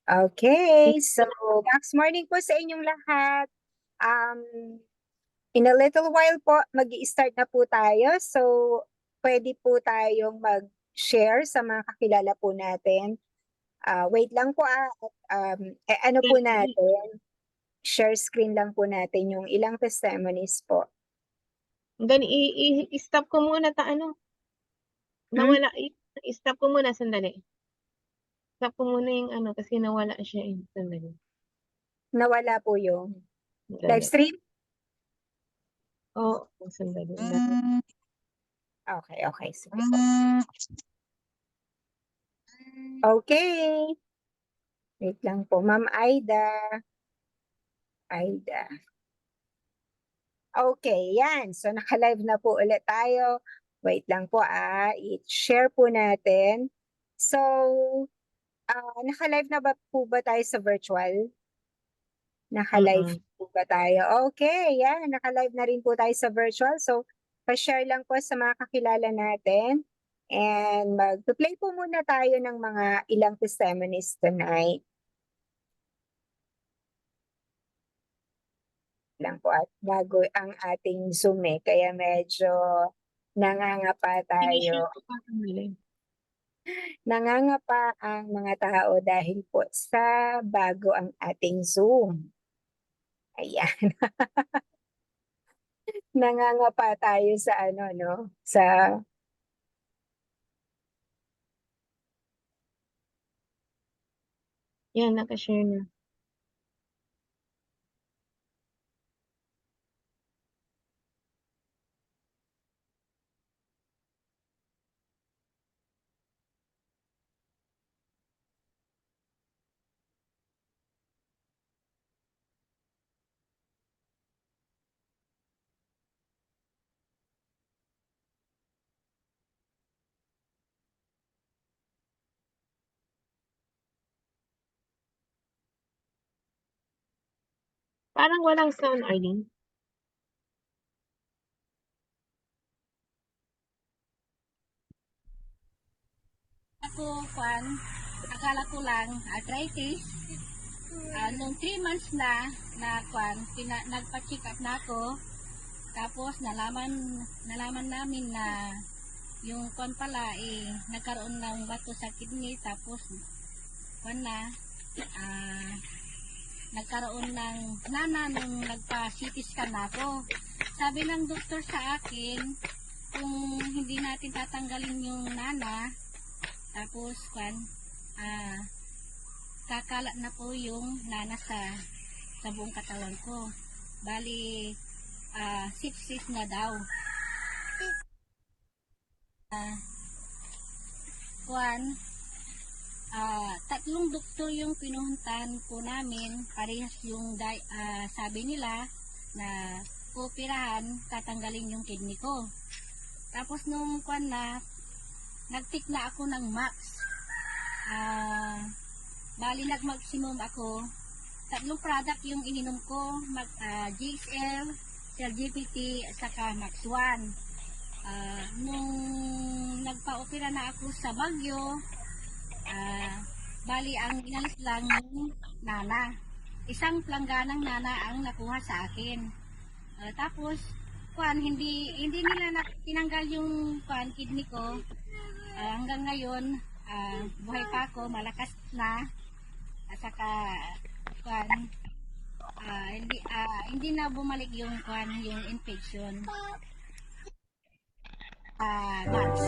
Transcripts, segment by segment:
Okay, so next morning po sa inyong lahat. Um, in a little while po, mag-i-start na po tayo. So, pwede po tayong mag-share sa mga kakilala po natin. Wait lang po ano po natin, share screen lang po natin yung ilang testimonies po. Dali, i-stop ko muna nawala, i-stop ko muna sandali. Stop ko muna yung kasi nawala siya sandali. Nawala po yung Sandali. live stream? Oo, sandali. Okay, sige po. Okay. Wait lang po, Ma'am Aida. Okay, yan. So, naka-live na po ulit tayo. Wait lang po i-share po natin. So, naka-live na po ba tayo sa virtual? Naka-live po ba tayo? Okay, yan. Naka-live na rin po tayo sa virtual. So, pa-share lang po sa mga kakilala natin. And mag-play po muna tayo ng mga ilang testimonies tonight. Lang po at bago ang ating Zoom kaya medyo nangangapa tayo. Nangangapa ang mga tao dahil po sa bago ang ating Zoom. Ayan. Nangangapa tayo sa sa Yan, naka-share na. Parang walang sound, Arlene. Ako, akala ko lang arthritis. Nung 3 months na nagpa-check up na ako. Tapos nalaman namin na yung pala nagkaroon ng bato sa kidney. Tapos nagkaroon ng nana nung nagpa-CT scan ako. Sabi ng doktor sa akin, kung hindi natin tatanggalin yung nana, tapos kakalat na po yung nana sa buong katawan ko. Bali, sepsis na daw. Tatlong doktor yung pinuntahan po namin. Parehas yung sabi nila na operahan, tatanggalin yung kidney ko. Tapos nung nag-take na ako ng max. Bali nag-maximum ako. Tatlong product yung ininom ko, GXL, CellGPT, at saka Max 1. Nung nagpa-opera na ako sa Baguio, bali ang inalis lang yung nana. Isang plangganang nana ang nakuha sa akin. Tapos, hindi nila tinanggal yung kidney ko. Hanggang ngayon, buhay pa ako, malakas na. At saka, hindi na bumalik yung infection. Months.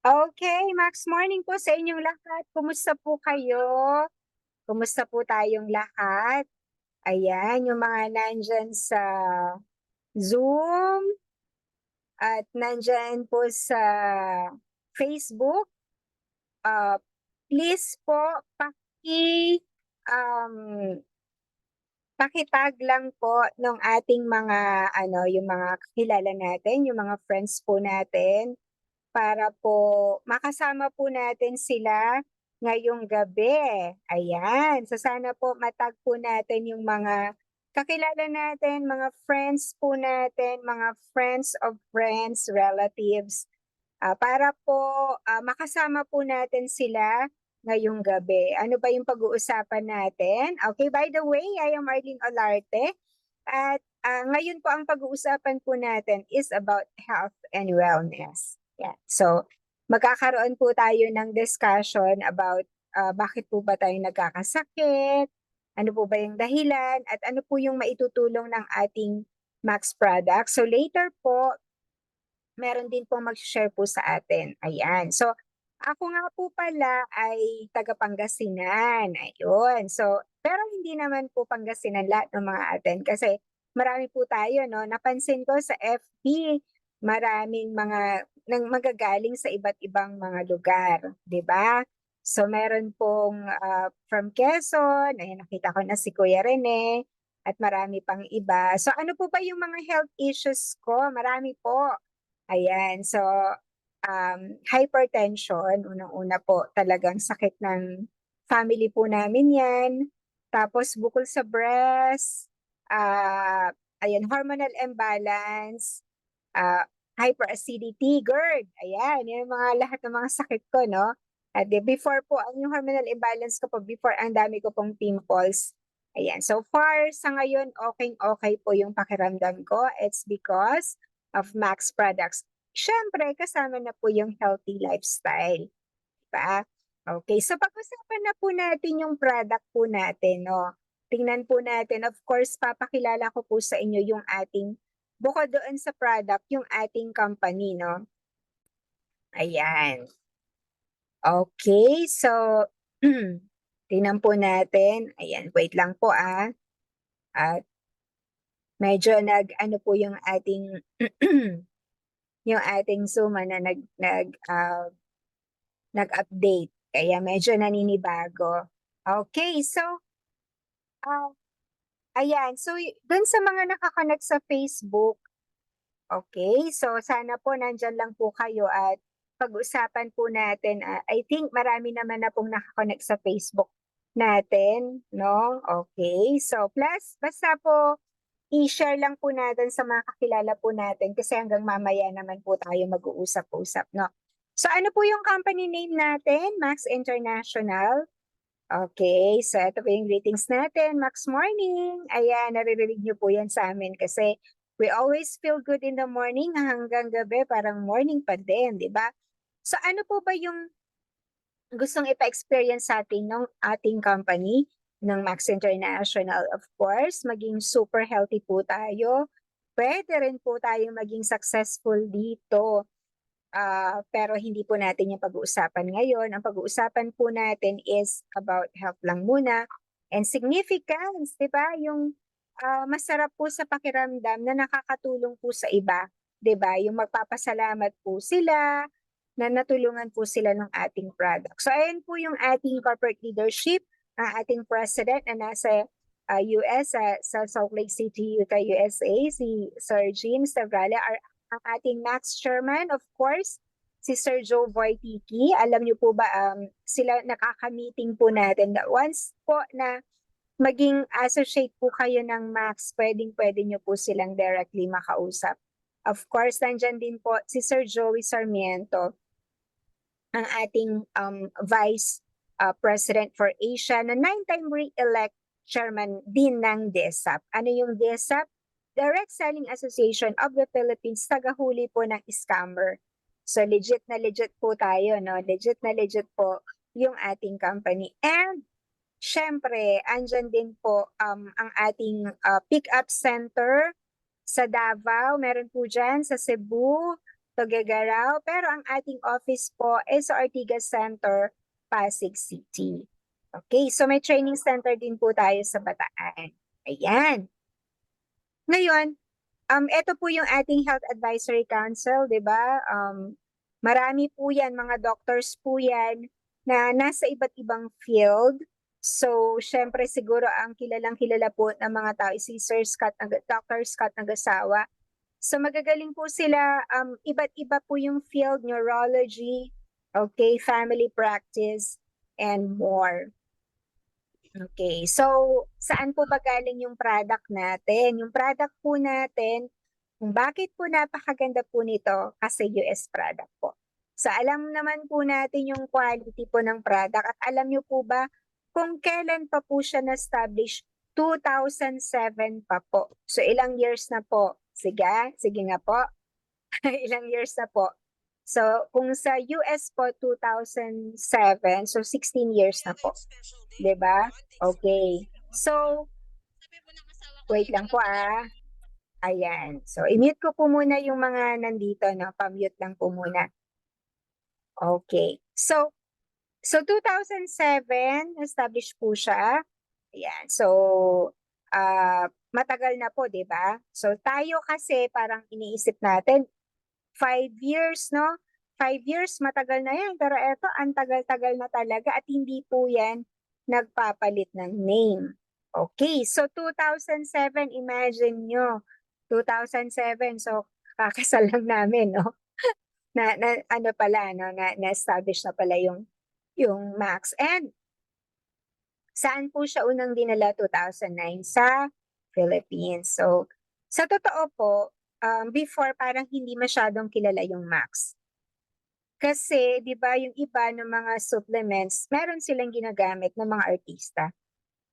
Okay, Max morning po sa inyong lahat. Kumusta po kayo? Kumusta po tayong lahat? Ayan, yung mga nandyan sa Zoom at nandyan po sa Facebook. Please po, um, pakitag lang po ng ating mga yung mga kakilala natin, yung mga friends po natin para po makasama po natin sila ngayong gabi. Ayan. So sana po matag po natin yung mga kakilala natin, mga friends po natin, mga friends of friends, relatives, para po makasama po natin sila ngayong gabi. Ano ba yung pag-uusapan natin? Okay, by the way, I am Marlene Olarte at ngayon po ang pag-uusapan po natin is about health and wellness. Yeah. So, magkakaroon po tayo ng discussion about bakit po ba tayo nagkakasakit, ano po ba yung dahilan, at ano po yung maitutulong ng ating Max product. So, later po, meron din po mag-share po sa atin. Ayan. So, ako nga po pala ay taga Pangasinan. Ayun. So, pero hindi naman po Pangasinan lahat ng mga atin kasi marami po tayo, no? Napansin ko sa FB, maraming mga nang magagaling sa iba't ibang mga lugar, 'di ba? So, meron pong from Quezon, ayun, nakita ko na si Kuya Rene, at marami pang iba. So, ano po ba yung mga health issues ko? Marami po. Ayan, so hypertension, unang-una po talagang sakit ng family po namin 'yan. Tapos bukol sa breast, ayan, hormonal imbalance, hyperacidity, GERD, ayan, yan yung mga lahat ng mga sakit ko, no? At before po, ang yung hormonal imbalance ko po, before ang dami ko pong pimples. Ayan, so far sa ngayon, okay po yung pakiramdam ko. It's because of Max products. Siyempre, kasama na po yung healthy lifestyle. Diba? Okay, so pag-usapan na po natin yung product po natin, no? Tingnan po natin, of course, papakilala ko po sa inyo yung ating, bukod doon sa product, yung ating company, no? Ayan. Okay, so, tingnan po natin. Ayan, wait lang po At medyo ano po yung ating yung ating Zoom na nag-update. Kaya medyo naninibago. Okay, so ayan. So dun sa mga nakakonect sa Facebook, okay, so sana po nandyan lang po kayo at pag-usapan po natin. I think marami naman na pong nakakonect sa Facebook natin, no? Okay, so plus basta po i-share lang po natin sa mga kakilala po natin kasi hanggang mamaya naman po tayo mag-uusap-usap, no? So ano po yung company name natin? Max International. Okay, so ito po yung greetings natin. Max Morning. Ayan, naririnig niyo po yan sa amin kasi we always feel good in the morning hanggang gabi, parang morning pa din, di ba? So ano po ba yung gustong ipa-experience sa atin ng ating company, ng Max International? Of course, maging super healthy po tayo. Pwede rin po tayong maging successful dito. Pero hindi po natin yung pag-uusapan ngayon. Ang pag-uusapan po natin is about health lang muna and significance, di ba? Yung masarap po sa pakiramdam na nakakatulong po sa iba, di ba? Yung magpapasalamat po sila na natulungan po sila ng ating product. So ayan po yung ating corporate leadership, ang ating president na nasa US, sa Salt Lake City, Utah, USA, si Sir Jean Stavralia, ang ating Max chairman, of course, si Sir Joe Voitiki. Alam niyo po ba, sila nakaka-meeting po natin that once po na maging associate po kayo ng Max, pwedeng-pwede niyo po silang directly makausap. Of course, nandyan din po si Sir Joey Sarmiento, ang ating Vice President for Asia na 9-time re-elect chairman din ng DESAP. Ano yung DESAP? Direct Selling Association of the Philippines, tagahuli po ng scammer. So legit na legit po tayo, no? Legit na legit po yung ating company. And syempre, andyan din po ang ating pick-up center sa Davao. Meron po dyan sa Cebu, Tuguegarao, pero ang ating office po is sa Ortigas Center, Pasig City. Okay, so may training center din po tayo sa Bataan. Ayan. Ngayon, ito po yung ating Health Advisory Council, di ba? Marami po yan, mga doctors po yan na nasa iba't ibang field. So, syempre siguro ang kilalang-kilala po ng mga tao is si Dr. Scott Nagasawa. So magagaling po sila, iba't iba po yung field, neurology, okay, family practice, and more. Okay, so saan po ba galing yung product natin? Yung product po natin, kung bakit po napakaganda po nito, kasi US product po. So alam naman po natin yung quality po ng product at alam nyo po ba kung kailan pa po siya na-establish? 2007 pa po. So ilang years na po? Sige nga po. Ilang years na po. So kung sa US po 2007, so 16 years na po. 'Di ba? Okay. So wait lang po ah. Ayan. So i-mute ko po muna yung mga nandito, no? Pa-mute lang po muna. Okay. So 2007 established po siya. Ayan. So matagal na po, 'di ba? So tayo kasi parang iniisip natin 5 years, no? 5 years matagal na 'yan, pero eto ang tagal-tagal na talaga at hindi po 'yan nagpapalit ng name. Okay, so 2007, imagine nyo, 2007, so kakasal lang namin, no? Na ano pala, no? Na-establish na pala yung Max. And saan po siya unang dinala? 2009 sa Philippines. So, sa totoo po, before parang hindi masyadong kilala yung Max. Kasi, di ba, yung iba ng mga supplements, meron silang ginagamit ng mga artista.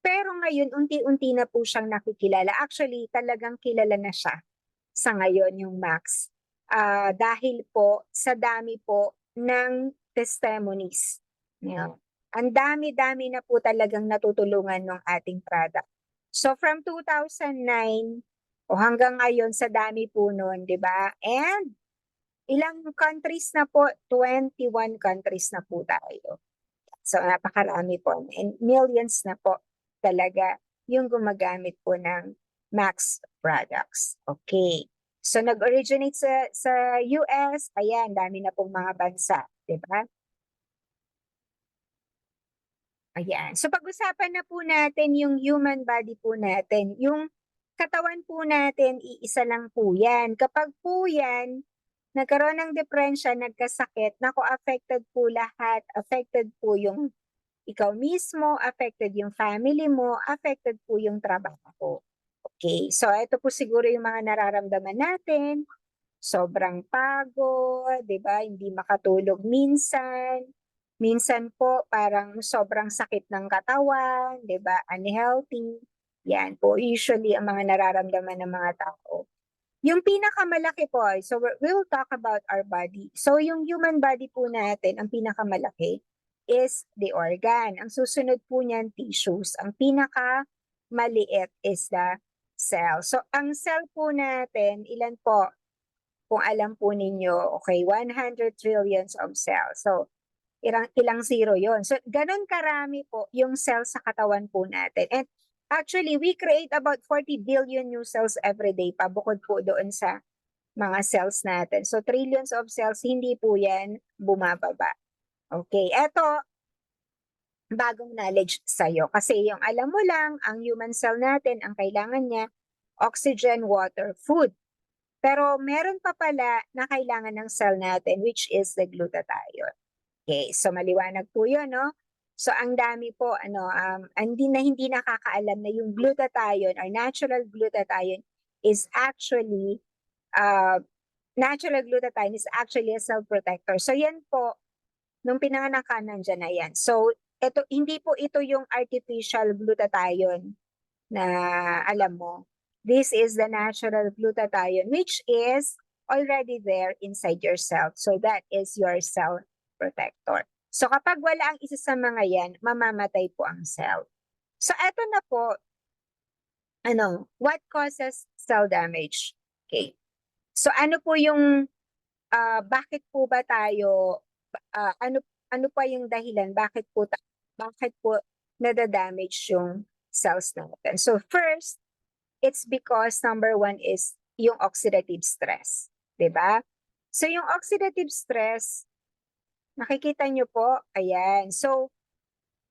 Pero ngayon, unti-unti na po siyang nakikilala. Actually, talagang kilala na siya sa ngayon yung Max. Dahil po sa dami po ng testimonies. Yan. Ang dami-dami na po talagang natutulungan ng ating product. So from 2009 o hanggang ngayon sa dami po noon, 'di ba? And ilang countries na po? 21 countries na po tayo. So napakarami po. And millions na po talaga yung gumagamit po ng Max products. Okay. So nag-originate sa US, ayan, dami na pong mga bansa, 'di ba? Ayan. So pag-usapan na po natin yung human body po natin. Yung katawan po natin, iisa lang po yan. Kapag po yan, nagkaroon ng depresya, nagkasakit, nako, affected po lahat. Affected po yung ikaw mismo, affected yung family mo, affected po yung trabaho. Okay, so ito po siguro yung mga nararamdaman natin. Sobrang pagod, 'di ba? Hindi makatulog minsan. Minsan po parang sobrang sakit ng katawan, 'di ba? Unhealthy. Yan po usually ang mga nararamdaman ng mga tao. Yung pinakamalaki po, so we'll talk about our body. So yung human body po natin, ang pinakamalaki is the organ. Ang susunod po niyan, tissues. Ang pinakamaliit is the cell. So ang cell po natin, ilan po? Kung alam po ninyo, okay, 100 trillions of cells. So, ilang zero yon. So, ganun karami po yung cells sa katawan po natin. And actually, we create about 40 billion new cells every day pa, bukod po doon sa mga cells natin. So, trillions of cells, hindi po yan bumababa. Okay, eto, bagong knowledge sa'yo. Kasi yung alam mo lang, ang human cell natin, ang kailangan niya, oxygen, water, food. Pero meron pa pala na kailangan ng cell natin, which is the glutathione. Okay, so maliwanag po yun, no? So ang dami po, hindi nakakaalam na yung glutathione or natural glutathione is actually, a cell protector. So yan po, nung pinanganak ka, nandyan na yan. So hindi po ito yung artificial glutathione na alam mo. This is the natural glutathione, which is already there inside your cell. So that is your cell protector. So kapag wala ang isa sa mga yan, mamamatay po ang cell. So eto na po, what causes cell damage? Okay. So ano po yung bakit po ba tayo, ano pa yung dahilan bakit po nada-damage yung cells natin? So first, it's because number one is yung oxidative stress, 'di ba? So yung oxidative stress, nakikita nyo po, ayan. So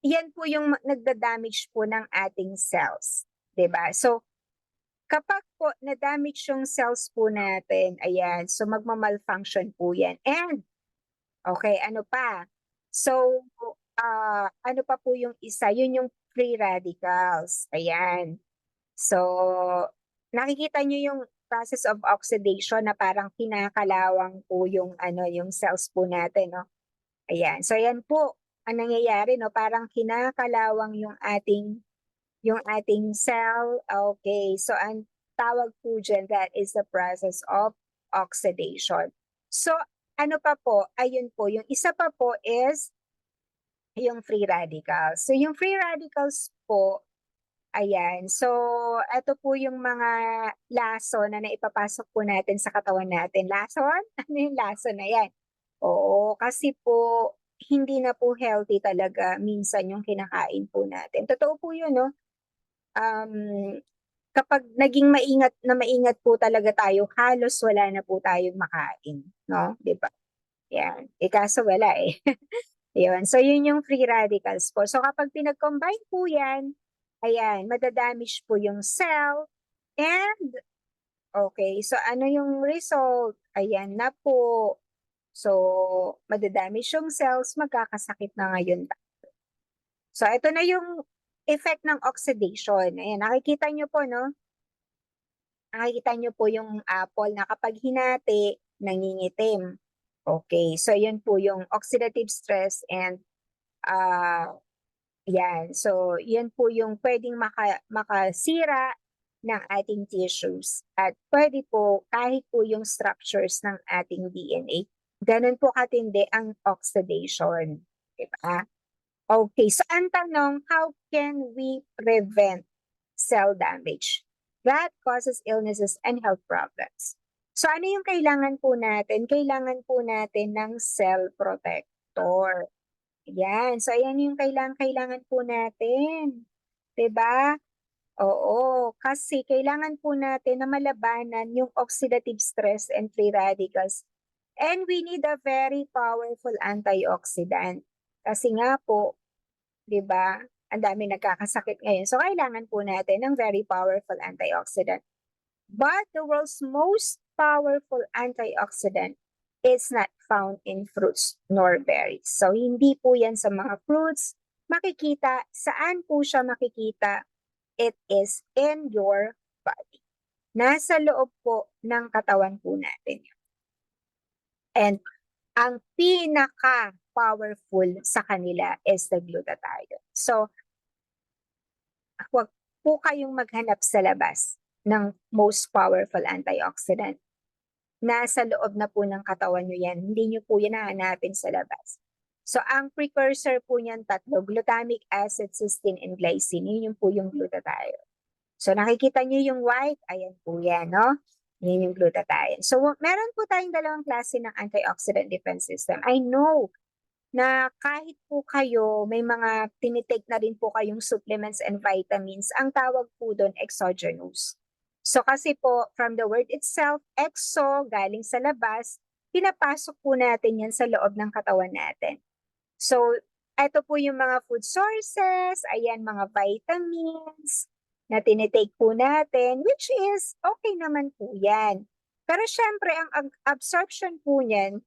yan po yung nagda-damage po ng ating cells, 'di ba? So kapag po na-damage yung cells po natin, ayan, so magma-malfunction po yan. And okay, ano pa? So, ano pa po yung isa? Yun yung free radicals. Ayan. So, nakikita nyo yung process of oxidation na parang kinakalawang po yung ano, yung cells po natin, no? Ayan. So, ayan po ang nangyayari, no? Parang kinakalawang yung ating cell. Okay. So, ang tawag po dyan, that is the process of oxidation. So, ano pa po? Ayun po. Yung isa pa po is yung free radicals. So, yung free radicals po, ayan. So, ito po yung mga lason na naipapasok po natin sa katawan natin. Lason? Ano yung lason na yan? Oo, kasi po, hindi na po healthy talaga minsan yung kinakain po natin. Totoo po yun, no? Kapag naging maingat po talaga tayo, halos wala na po tayong makain, no? 'Di ba? Yan. Kaso wala eh. Yun. So yun yung free radicals po. So kapag pinag-combine po yan, ayan, madadamage po yung cell and okay, so ano yung result? Ayan na po. So madadamage yung cells, magkakasakit na ngayon. So ito na yung effect ng oxidation. Ayan, nakikita nyo po, no? Nakikita nyo po yung apple na kapag hinati, nangingitim. Okay, so yun po yung oxidative stress and yan. So yan po yung pwedeng makasira ng ating tissues at pwede po kahit po yung structures ng ating DNA. Ganun po katindi ang oxidation. Diba? Okay, so ang tanong, how can we prevent cell damage that causes illnesses and health problems? So ano yung kailangan po natin? Kailangan po natin ng cell protector. Yan. So ayan yung kailangan po natin. 'Di ba? Oo, kasi kailangan po natin na malabanan yung oxidative stress and free radicals. And we need a very powerful antioxidant. Kasi nga po, 'di ba? Ang dami nagkakasakit ngayon. So kailangan po natin ng very powerful antioxidant. But the world's most powerful antioxidant is not found in fruits nor berries. So hindi po 'yan sa mga fruits makikita. Saan po siya makikita? It is in your body. Nasa loob po ng katawan po natin. And ang pinaka-powerful sa kanila is the glutathione. So, huwag po kayong maghanap sa labas ng most powerful antioxidant. Nasa loob na po ng katawan nyo yan. Hindi nyo po yan hahanapin sa labas. So, ang precursor po niyan tatlo, glutamic acid, cysteine, and glycine. Yun yung po yung glutathione. So, nakikita nyo yung white, ayan po yan, no? Yan yung glutathione. So, meron po tayong dalawang klase ng antioxidant defense system. I know na kahit po kayo, may mga tinitake na rin po kayong supplements and vitamins, ang tawag po doon exogenous. So kasi po, from the word itself, exo, galing sa labas, pinapasok po natin yan sa loob ng katawan natin. So, ito po yung mga food sources, ayan, mga vitamins na tinitake po natin, which is okay naman po yan. Pero syempre, ang absorption po niyan,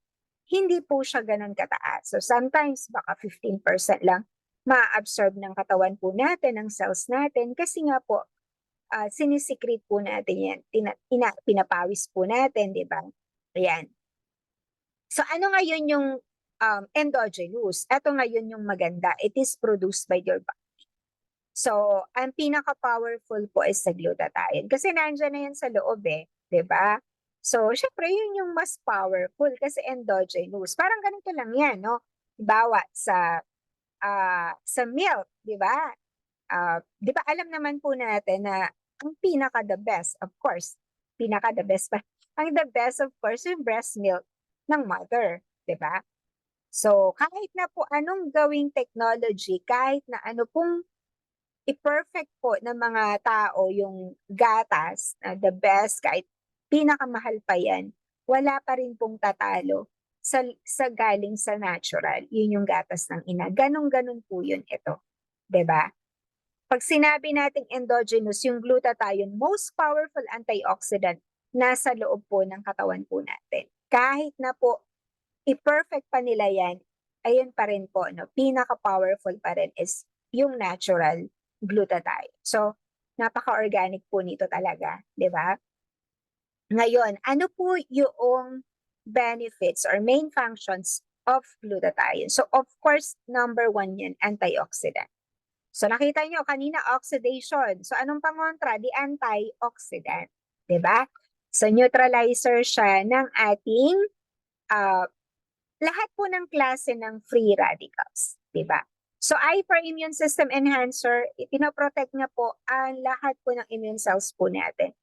hindi po siya ganun kataas. So sometimes baka 15% lang ma-absorb ng katawan po natin, ng cells natin, kasi nga po, sinisikret po natin yan, pinapawis po natin, di ba? Ayan. So ano ngayon yung endogenous? Ito ngayon yung maganda. It is produced by your body. So, ang pinaka-powerful po is sa glutathione. Kasi nandiyan na yan sa loob eh. Di ba? So, syempre, yun yung mas powerful kasi endogenous. Parang ganito lang yan, no? Bawa sa milk, di ba? Di ba alam naman po natin na ang pinaka-the best, of course, pinaka-the best pa. Ang the best, of course, yung breast milk. ng mother, 'di ba? So, kahit na po anong gawing technology, kahit na ano pong i-perfect po ng mga tao yung gatas na the best, kahit pinakamahal pa yan, wala pa rin pong tatalo sa galing sa natural. Yun yung gatas ng ina. Ganon-ganon po yun ito. 'Di ba? Pag sinabi nating endogenous, yung glutathione, most powerful antioxidant, nasa loob po ng katawan po natin. Kahit na po i-perfect pa nila yan, ayun pa rin po, no, pinaka-powerful pa rin is yung natural glutathione. So, napaka-organic po nito talaga, di ba? Ngayon, ano po yung benefits or main functions of glutathione? So, of course, number one yan, antioxidant. So, nakita nyo, kanina oxidation. So, anong pangontra? The antioxidant. Di ba? So, neutralizer siya ng ating lahat po ng klase ng free radicals, di ba? So I for immune system enhancer, pinoprotect niya po ang lahat po ng immune cells po natin.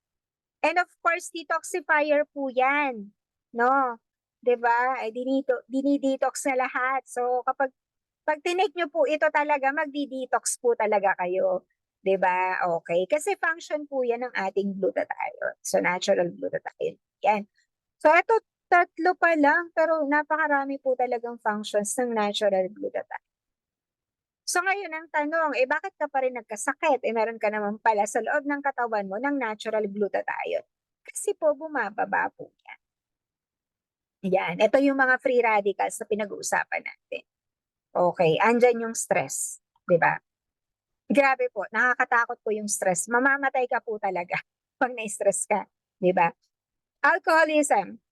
And of course, detoxifier po yan, no? Di ba? Ay, dinidetox na lahat. So kapag tinake nyo po ito talaga, magdi-detox po talaga kayo. Di ba? Okay. Kasi function po yan ng ating glutathione. So natural glutathione. Yan. So ito, tatlo pa lang, pero napakarami po talagang functions ng natural glutathione. So ngayon ang tanong, bakit ka pa rin nagkasakit? Meron ka naman pala sa loob ng katawan mo ng natural glutathione. Kasi po bumababa po yan. Yan, ito yung mga free radicals na pinag-uusapan natin. Okay, andyan yung stress, di ba? Grabe po, nakakatakot po yung stress. Mamamatay ka po talaga pag na-stress ka, di ba? Alcoholism.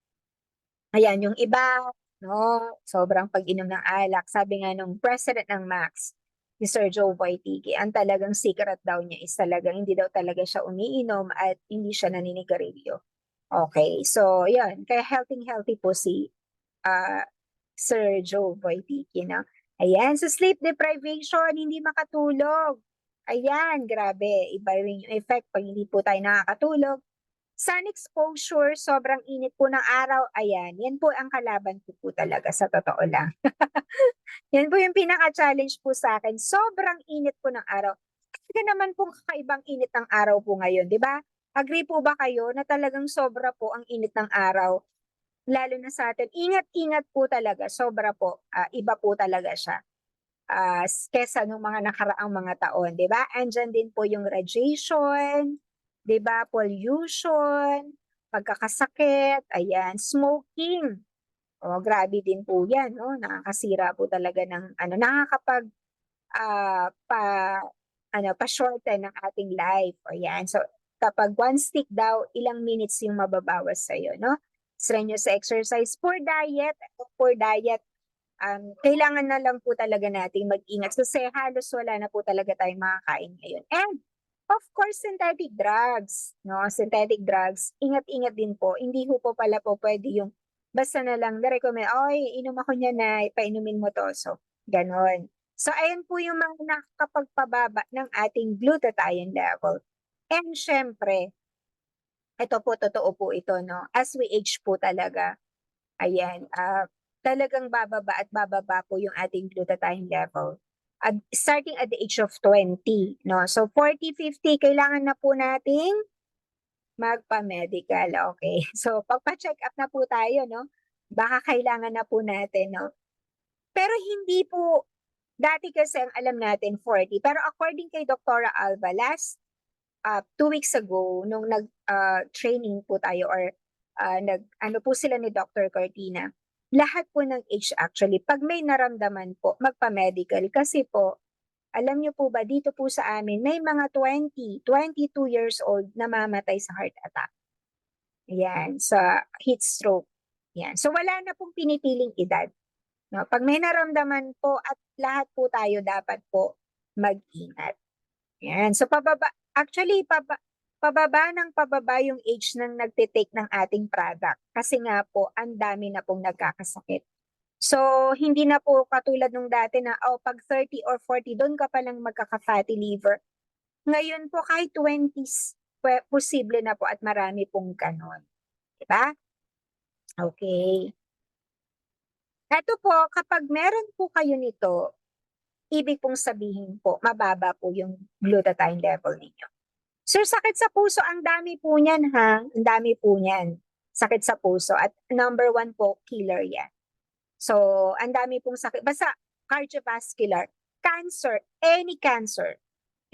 Ayan, yung iba, no, sobrang pag-inom ng alak. Sabi nga nung president ng MAX, ni Sir Joe Wojtyki, ang talagang secret daw niya is talagang hindi daw talaga siya umiinom at hindi siya naninigarilyo. Okay, so yan, kaya healthy po si Sir Joe Wojtyki, no? Ayan, so sleep deprivation, hindi makatulog. Ayan, grabe, iba rin yung effect pag hindi po tayo nakakatulog. Sun exposure, sobrang init po ng araw, ayan, yan po ang kalaban ko po talaga sa totoo lang. Yan po yung pinaka-challenge po sa akin, sobrang init po ng araw. Kasi naman pong kakaibang init ng araw po ngayon, di ba? Agree po ba kayo na talagang sobra po ang init ng araw? Lalo na sa atin, ingat-ingat po talaga, sobra po, iba po talaga siya. Kesa nung mga nakaraang mga taon, di ba? Andyan din po yung radiation, di ba? Pollution, pagkakasakit, ayan, smoking. O, grabe din po yan, no? Nakakasira po talaga ng, nakakapag, pa-shorten ng ating life. O yan, so, kapag one stick daw, ilang minutes yung mababawas sa'yo, no? Strenuous exercise, poor diet, kailangan na lang po talaga nating mag-ingat kasi halos wala na po talaga tayong makakain ngayon. And of course, synthetic drugs, no? Synthetic drugs, ingat-ingat din po. Hindi po pala po pwede yung basta na lang na-recommend, oy, inom ako niya na, painumin mo to. So, ganon. So, ayan po yung mga nakakapagpababa ng ating glutathione level. And syempre, ito po, totoo po ito, no? As we age po talaga, ayan, talagang bababa at bababa po yung ating glutathione level. Starting at the age of 20, no? So 40, 50, kailangan na po nating magpa-medical, okay? So pagpa-check up na po tayo, no? Baka kailangan na po natin, no? Pero hindi po, dati kasi ang alam natin 40, pero according kay Dr. Alba, last 2 weeks ago, nung nag-training po tayo or ano po sila ni Dr. Cortina, lahat po ng age actually, pag may naramdaman po, magpa-medical. Kasi po, alam niyo po ba, dito po sa amin, may mga 20, 22 years old na mamatay sa heart attack. Yan, sa heat stroke. Yan. So wala na pong pinipiling edad. No? Pag may naramdaman po at lahat po tayo dapat po mag-ingat. Yan. So pababa ng pababa yung age ng nagtitake ng ating product. Kasi nga po, ang dami na pong nagkakasakit. So, hindi na po katulad nung dati na, pag 30 or 40, doon ka palang magkaka-fatty liver. Ngayon po, kahit 20s, posible na po at marami pong ganon. Diba? Okay. Eto po, kapag meron po kayo nito, ibig pong sabihin po, mababa po yung glutathione level ninyo. Sir, sakit sa puso, ang dami po niyan ha. Ang dami po niyan. Sakit sa puso. At number 1 po, killer yan. So, ang dami pong sakit. Basta cardiovascular, cancer, any cancer.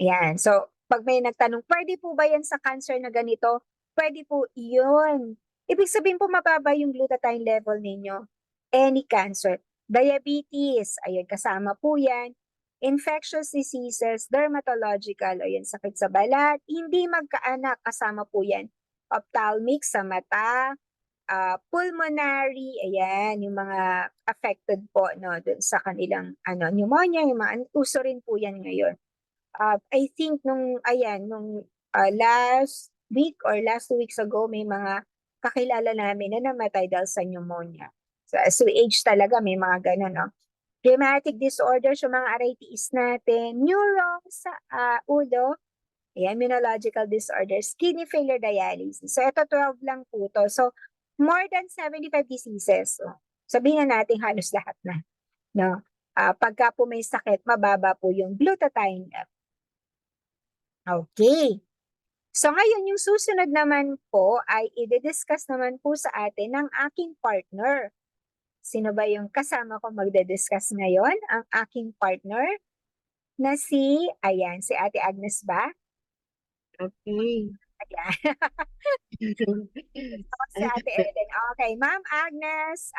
Yan. So, pag may nagtanong, pwede po ba yan sa cancer na ganito? Pwede po yun. Ibig sabihin po mababa yung glutathione level ninyo. Any cancer. Diabetes, ayun, kasama po yan. Infectious diseases, dermatological, ayun, sakit sa balat. Hindi magkaanak, kasama po yan. Ophthalmic sa mata, pulmonary, ayan, yung mga affected po, no, dun sa kanilang, pneumonia, yung mga, uso rin po yan ngayon. I think nung last week or last 2 weeks ago, may mga kakilala namin na namatay dahil sa pneumonia. So, as we age talaga, may mga ganun, no? Rheumatic disorders, yung mga arthritis natin, neuro sa ulo, ayan, immunological disorders, kidney failure, dialysis. So, ito 12 lang po to. So, more than 75 diseases. So, sabihin na natin halos lahat na. No? Pagka po may sakit, mababa po yung glutathione level. Okay. So ngayon, yung susunod naman po ay i-discuss naman po sa atin ng aking partner. Sino ba yung kasama ko magde-discuss ngayon? Ang aking partner na si Ate Agnes ba? Okay. Ayan. Si Ate Eden. Okay, Ma'am Agnes.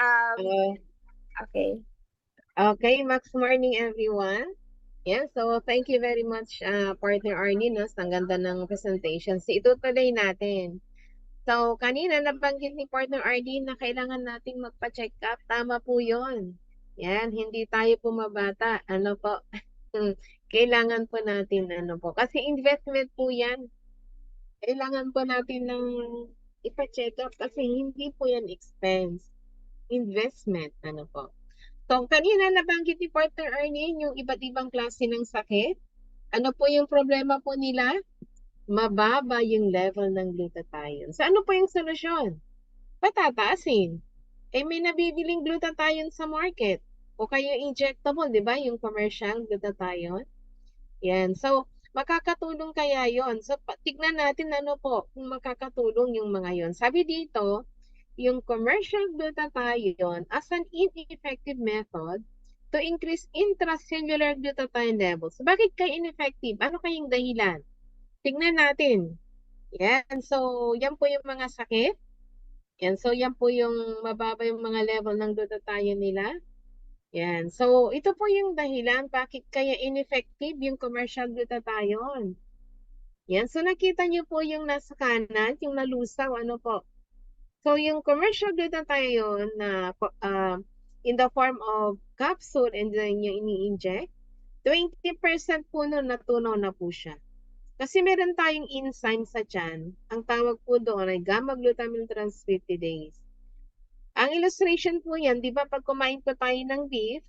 Okay. Okay, Max morning everyone. Yeah, so thank you very much, partner Arnie, no? Ang ganda ng presentation. So, itutuloy natin. So, kanina nabanggit ni partner Arnie na kailangan nating magpa-check up. Tama po yun. Yan, hindi tayo pumabata. Ano po? Kailangan po natin, kasi investment po yan. Kailangan po natin ng ipa-check up kasi hindi po yan expense. Investment, po. So, kanina nabanggit ni partner Arnie yung iba't ibang klase ng sakit. Ano po yung problema po nila? Mababa yung level ng glutathione. So, ano po yung solusyon? Patataasin. May nabibiling glutathione sa market. O kayo injectable, di ba? Yung commercial glutathione. Yan. So, makakatulong kaya yon. So, tignan natin kung makakatulong yung mga yon. Sabi dito, yung commercial glutathione as an ineffective method to increase intracellular glutathione levels. Bakit kaya ineffective? Ano kayong dahilan? Tingnan natin. Yan. So, yan po yung mga sakit. Yan. So, yan po yung mababa yung mga level ng glutathione nila. Yan. So, ito po yung dahilan bakit kaya ineffective yung commercial glutathione. Yan. So, nakita niyo po yung nasa kanan, yung nalusaw, po. So, yung commercial glutathione na in the form of capsule and then yung ini-inject, 20% po nun natunaw na po siya. Kasi meron tayong enzyme sa tiyan, ang tawag po doon ay gamma-glutamyl transcriptase. Ang illustration po yan, di ba pag kumain po tayo ng beef,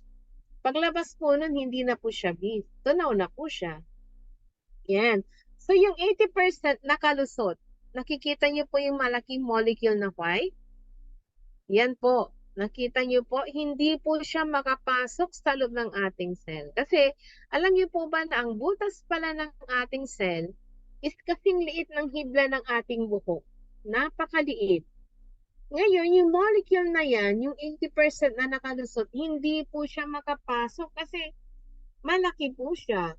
paglabas po nun, hindi na po siya beef. Tunaw na po siya. Yan. So, yung 80% nakalusot. Nakikita niyo po yung malaking molecule na white? Yan po. Nakita niyo po, hindi po siya makapasok sa loob ng ating cell. Kasi, alam niyo po ba na ang butas pala ng ating cell is kasing liit ng hibla ng ating buhok. Napakaliit. Ngayon, yung molecule na yan, yung 80% na nakalusot, hindi po siya makapasok kasi malaki po siya.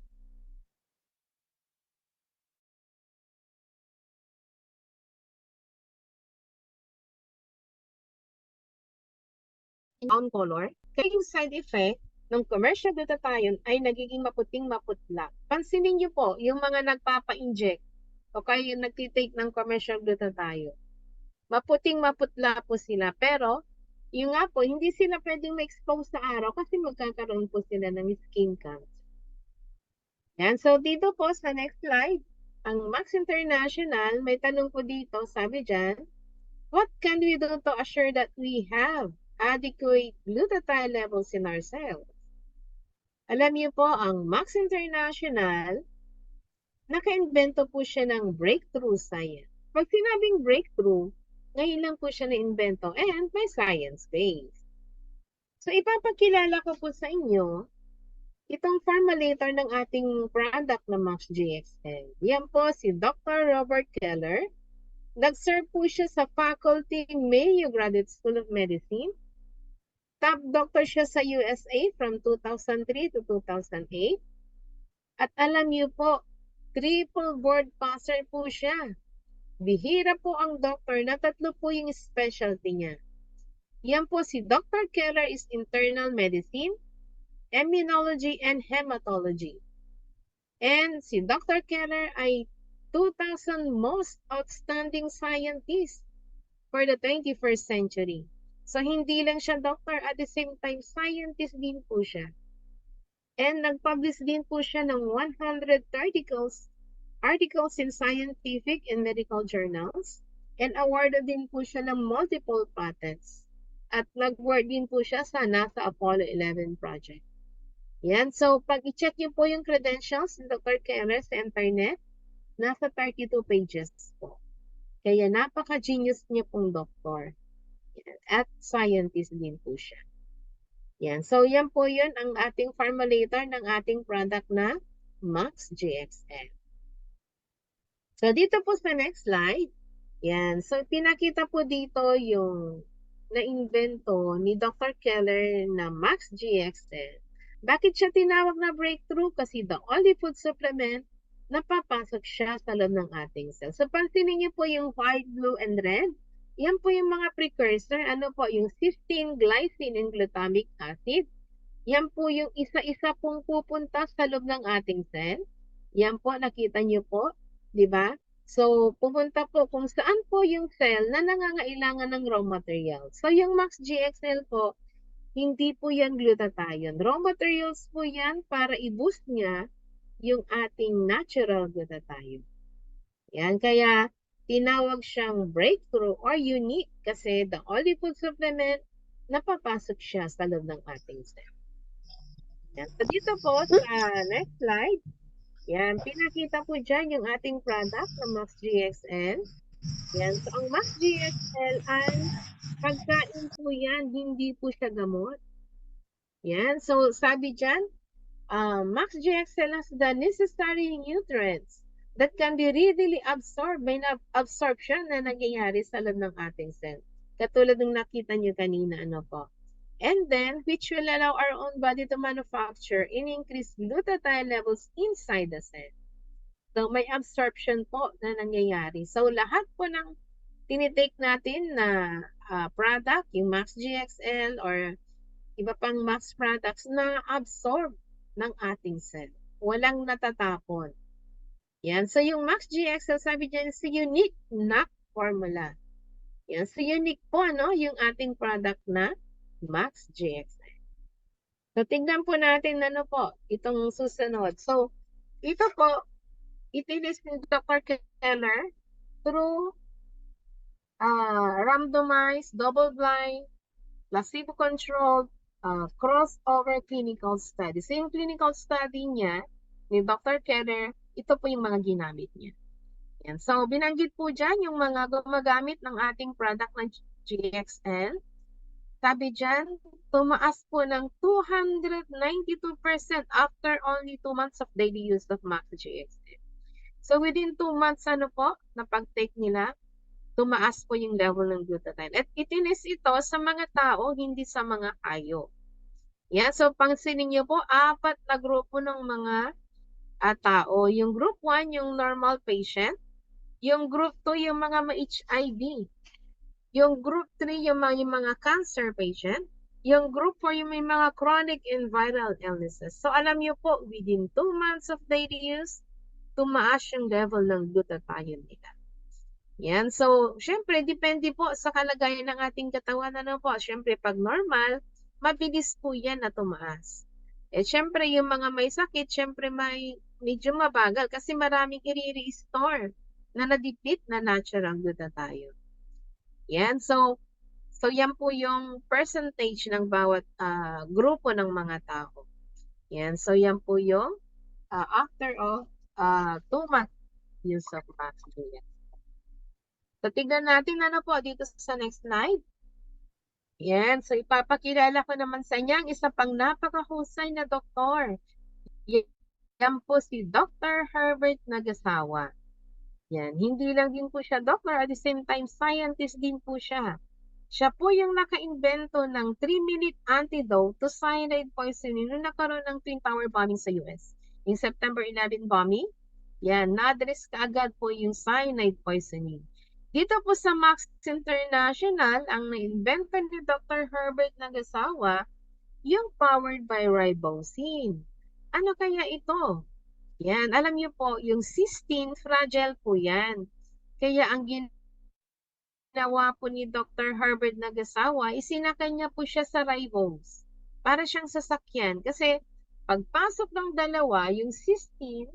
Brown color. Kaya yung side effect ng commercial glutathione ay nagiging maputing maputla. Pansinin niyo po, yung mga nagpapa-inject o kaya yung nagtitake ng commercial glutathione. Maputing maputla po sila. Pero, yung nga po, hindi sila pwedeng ma-expose sa araw kasi magkakaroon po sila ng skin cancer. Yan. So, dito po sa next slide, ang Max International, may tanong po dito, sabi dyan, what can we do to assure that we have adequate glutathione levels in our cells? Alam niyo po, ang Max International, naka-invento po siya ng breakthrough science. Pag sinabing breakthrough, ngayon lang po siya na-invento and may science base. So ipapakilala ko po sa inyo itong formulator ng ating product na Max GXL. Yan po si Dr. Robert Keller. Nag-serve po siya sa faculty Mayo Graduate School of Medicine. Top doctor siya sa USA from 2003 to 2008. At alam niyo po, triple board passer po siya. Bihira po ang doctor na tatlo po yung specialty niya. Yan po si Dr. Keller is internal medicine, immunology, and hematology. And si Dr. Keller ay 2,000 most outstanding scientist for the 21st century. So hindi lang siya doctor, at the same time scientist din po siya. And nag-publish din po siya ng 100 articles in scientific and medical journals, and awarded din po siya ng multiple patents. At nag-work din po siya sa NASA Apollo 11 project. Yan, so pag i-check niyo po yung credentials ni Dr. Keller sa internet, nasa 32 pages po. Kaya napaka-genius niya pong doktor. Yan, at scientist din po siya. Yan, so yan po yun ang ating formulator ng ating product na Max GXL. So dito po sa next slide, yan, so pinakita po dito yung na-invento ni Dr. Keller na Max GXL. Bakit siya tinawag na breakthrough? Kasi the only food supplement napapasok siya sa loob ng ating cell. So pansinin niyo po yung white, blue, and red. Yan po yung mga precursor. Ano po? Yung cysteine, glycine, and glutamic acid. Yan po yung isa-isa pong pupunta sa loob ng ating cell. Yan po, nakita niyo po. Di ba? So, pupunta po kung saan po yung cell na nangangailangan ng raw material. So, yung Max GXL po, hindi po yan glutathione. Raw materials po yan para i-boost niya yung ating natural glutathione. Yan, kaya tinawag siyang breakthrough or unique kasi the only food supplement napapasok siya sa loob ng ating cell. Yan. So, dito po sa next slide, yan, pinakita po dyan yung ating product na Max GXL. Yan, so ang Max GXL ay pagkain po yan, hindi po siya gamot. Yan, so sabi dyan, Max GXL has the necessary nutrients that can be readily absorbed by absorption na nangyayari sa loob ng ating cell. Katulad ng nakita nyo kanina, ano po. And then, which will allow our own body to manufacture and increase glutathione levels inside the cell. So, may absorption po na nangyayari. So, lahat po ng tinitake natin na product, yung Max GXL or iba pang Max products na absorb ng ating cell. Walang natatapon. Yan. So, yung Max GXL, sabi dyan, is unique NAC formula. Yan. So, unique po, ano, yung ating product na Max GXL. So, tingnan po natin, ano po, itong susunod. So, ito po, itinis ni Dr. Keller through randomized, double-blind, placebo-controlled, crossover clinical study. So, yung clinical study niya, ni Dr. Keller, ito po yung mga ginamit niya. Yan. So, binanggit po dyan yung mga gumagamit ng ating product ng GXL. Sabi dyan, tumaas po ng 292% after only 2 months of daily use of Max GXL. So, within 2 months, ano po, na pag-take nila, tumaas po yung level ng glutathione. At itinis ito sa mga tao, hindi sa mga hayop. Yan, so pansinin niyo po, 4 na grupo ng mga tao. Yung group 1, yung normal patient. Yung group 2, yung mga ma-HIV. Yung group 3, yung mga cancer patient. Yung group 4, yung may mga chronic and viral illnesses. So alam niyo po, within 2 months of daily use, tumaas yung level ng glutathione nila. Yan. So, syempre, depende po sa kalagayan ng ating katawan. Ano po? Syempre, pag normal, mabilis po yan na tumaas. Eh, syempre, yung mga may sakit, syempre, medyo mabagal kasi maraming i-restore na na-deplete na natural glutathione. Yan. So yan po yung percentage ng bawat grupo ng mga tao. Yan. So, yan po yung after of 2 months use of Max GXL. So, tignan natin ano po dito sa next slide. Yan, so ipapakilala ko naman sa inyo ang isa pang napakahusay na doktor. Yan po si Dr. Herbert Nagasawa. Yan, hindi lang din po siya doctor, at the same time scientist din po siya. Siya po yung naka-invento ng 3-minute antidote to cyanide poisoning nung nagkaroon ng Twin Tower bombing sa US. Yung September 11 bombing, yan, na-address kaagad po yung cyanide poisoning. Dito po sa Max International, ang na-invento ni Dr. Herbert Nagasawa, yung powered by ribosine. Ano kaya ito? Yan, alam niyo po, yung cysteine, fragile po yan. Kaya ang ginawa po ni Dr. Herbert Nagasawa, isinakay niya po siya sa ribose. Para siyang sasakyan. Kasi pagpasok ng dalawa, yung cysteine,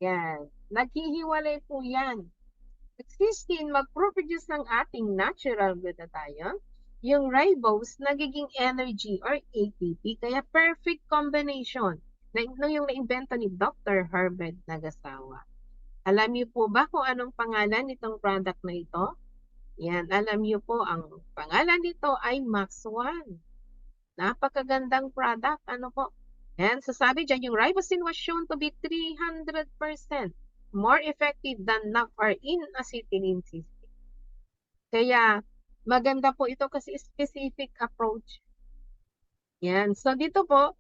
yan, naghihiwalay po yan. Yung cysteine, mag-produce ng ating natural glutathione. Yung ribose, nagiging energy or ATP. Kaya perfect combination na yung na-invento ni Dr. Herbert Nagasawa. Alam niyo po ba kung anong pangalan nitong product na ito? Yan, alam niyo po, ang pangalan nito ay Max1. Napakagandang product. Ano po? Yan, so sabi dyan, yung ribosine was shown to be 300% more effective than NAC or N-acetylene cysteine. Kaya, maganda po ito kasi specific approach. Yan, so dito po,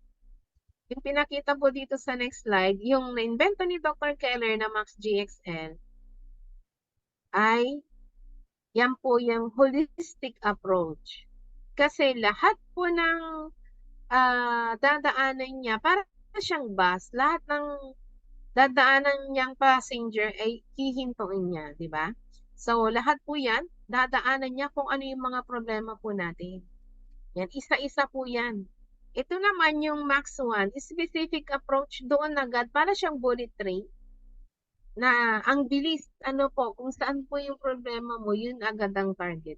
yung pinakita po dito sa next slide, yung na-invento ni Dr. Keller na Max GXL ay yan po yung holistic approach. Kasi lahat po ng dadaanan niya, para siyang bus, lahat ng dadaanan niyang passenger ay hihintuin niya, di ba? So, lahat po yan, dadaanan niya kung ano yung mga problema po natin. Yan, isa-isa po yan. Ito naman yung Max 1, specific approach doon agad, para siyang bullet train, na ang bilis, ano po, kung saan po yung problema mo, yun agad ang target.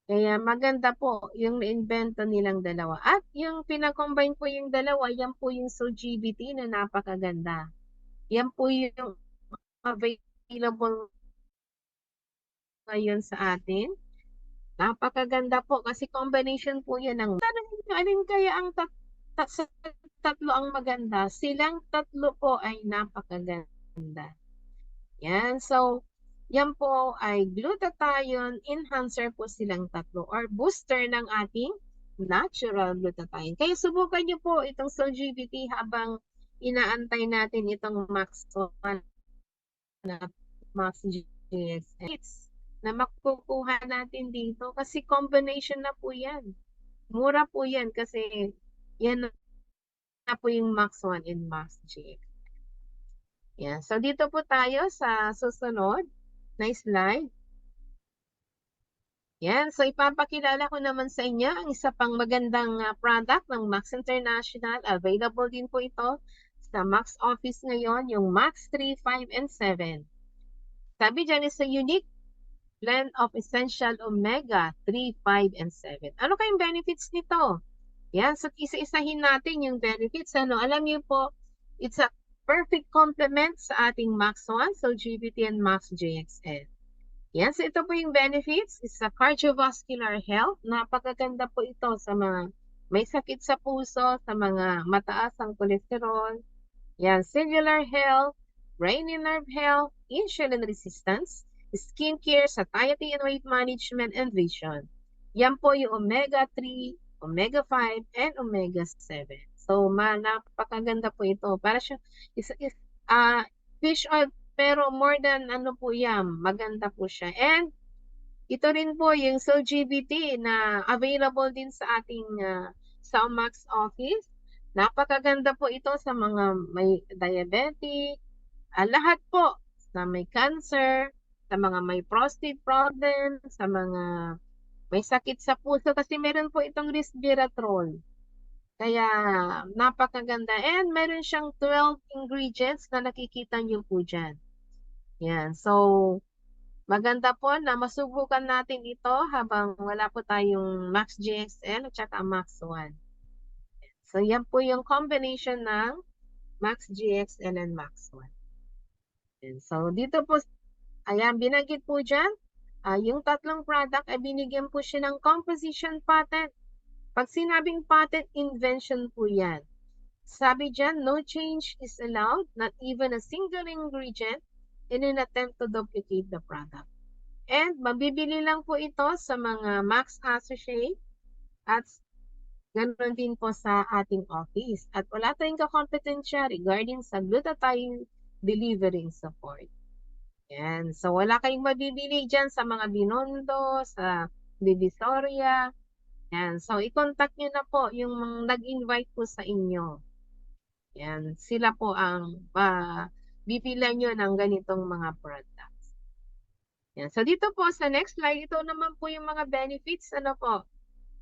Kaya maganda po yung na-invento nilang dalawa. At yung pinakombine po yung dalawa, yan po yung SOGBT na napakaganda. Yan po yung available ngayon sa atin. Napakaganda po kasi combination po yan ng tanongin nyo, alin kaya ang sa tatlo ang maganda? Silang tatlo po ay napakaganda. Yan, so yan po ay glutathione enhancer po silang tatlo or booster ng ating natural glutathione. Kaya subukan nyo po itong SOGBT habang inaantay natin itong Max 1 na Max GXL na makukuha natin dito kasi combination na po yan. Mura po yan kasi yan na po yung Max 1 and Max GXL. Yan. So dito po tayo sa susunod na slide. Yan. So ipapakilala ko naman sa inyo ang isa pang magandang product ng Max International. Available din po ito sa Max Office ngayon, yung Max 3, 5, and 7. Sabi dyan is a unique blend of essential omega 3, 5, and 7. Ano kayong benefits nito? Yan. So isa-isahin natin yung benefits. Ano? Alam niyo po, it's a perfect complement sa ating Max 1, so GBT and Max JXL. Yan, so ito po yung benefits. It's a cardiovascular health. Napakaganda po ito sa mga may sakit sa puso, sa mga mataas ang kolesterol. Yan, cellular health, brain and nerve health, insulin resistance, skincare, satiety and weight management, and vision. Yan po yung omega 3, omega 5, and omega 7. So, napakaganda po ito. Para siya, fish oil, pero more than ano po yan, maganda po siya. And, ito rin po yung SOGBT na available din sa ating sa Max Office. Napakaganda po ito sa mga may diabetic, lahat po, sa may cancer, sa mga may prostate problem, sa mga may sakit sa puso, kasi meron po itong resveratrol. Kaya napakaganda. And meron siyang 12 ingredients na nakikita niyo po dyan. Yan. So, maganda po na masubukan natin ito habang wala po tayong Max GXL at saka Max 1. So, yan po yung combination ng Max GXL and Max 1. And so, dito po, ayan, binanggit po dyan, Yung tatlong product ay binigyan po siya ng composition patent. Pag sinabing patent, invention po yan. Sabi dyan, no change is allowed, not even a single ingredient in an attempt to duplicate the product. And mabibili lang po ito sa mga Max Associate at ganoon din po sa ating office. At wala tayong kakompetensya regarding sa glutathione delivering support. Yan. So, wala kayong mabibili dyan sa mga Binondo, sa Divisoria. Yan. So, i-contact nyo na po yung mga nag-invite po sa inyo. Yan. Sila po ang bibilan nyo ng ganitong mga products. Yan. So, dito po sa next slide, ito naman po yung mga benefits. Ano po?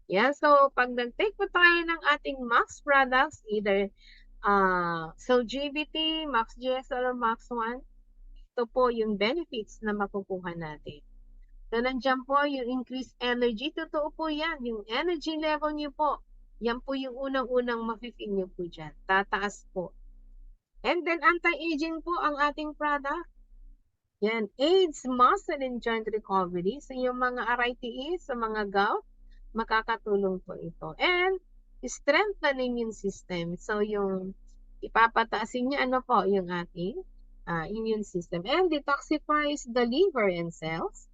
Yan. So, pag nag-take po tayo ng ating Max products, either GBT, Max GSL, or Max 1, ito po yung benefits na makukuha natin. So, nandiyan po yung increased energy. Totoo po yan. Yung energy level nyo po, yan po yung unang-unang mafe-feel nyo po dyan. Tataas po. And then, anti-aging po ang ating product. Yan. AIDS, muscle, and joint recovery. So, yung mga arthritis, sa mga gout, makakatulong po ito. And, strengthen immune system. So, yung ipapataasin niya, ano po, yung ating immune system. And detoxifies the liver and cells.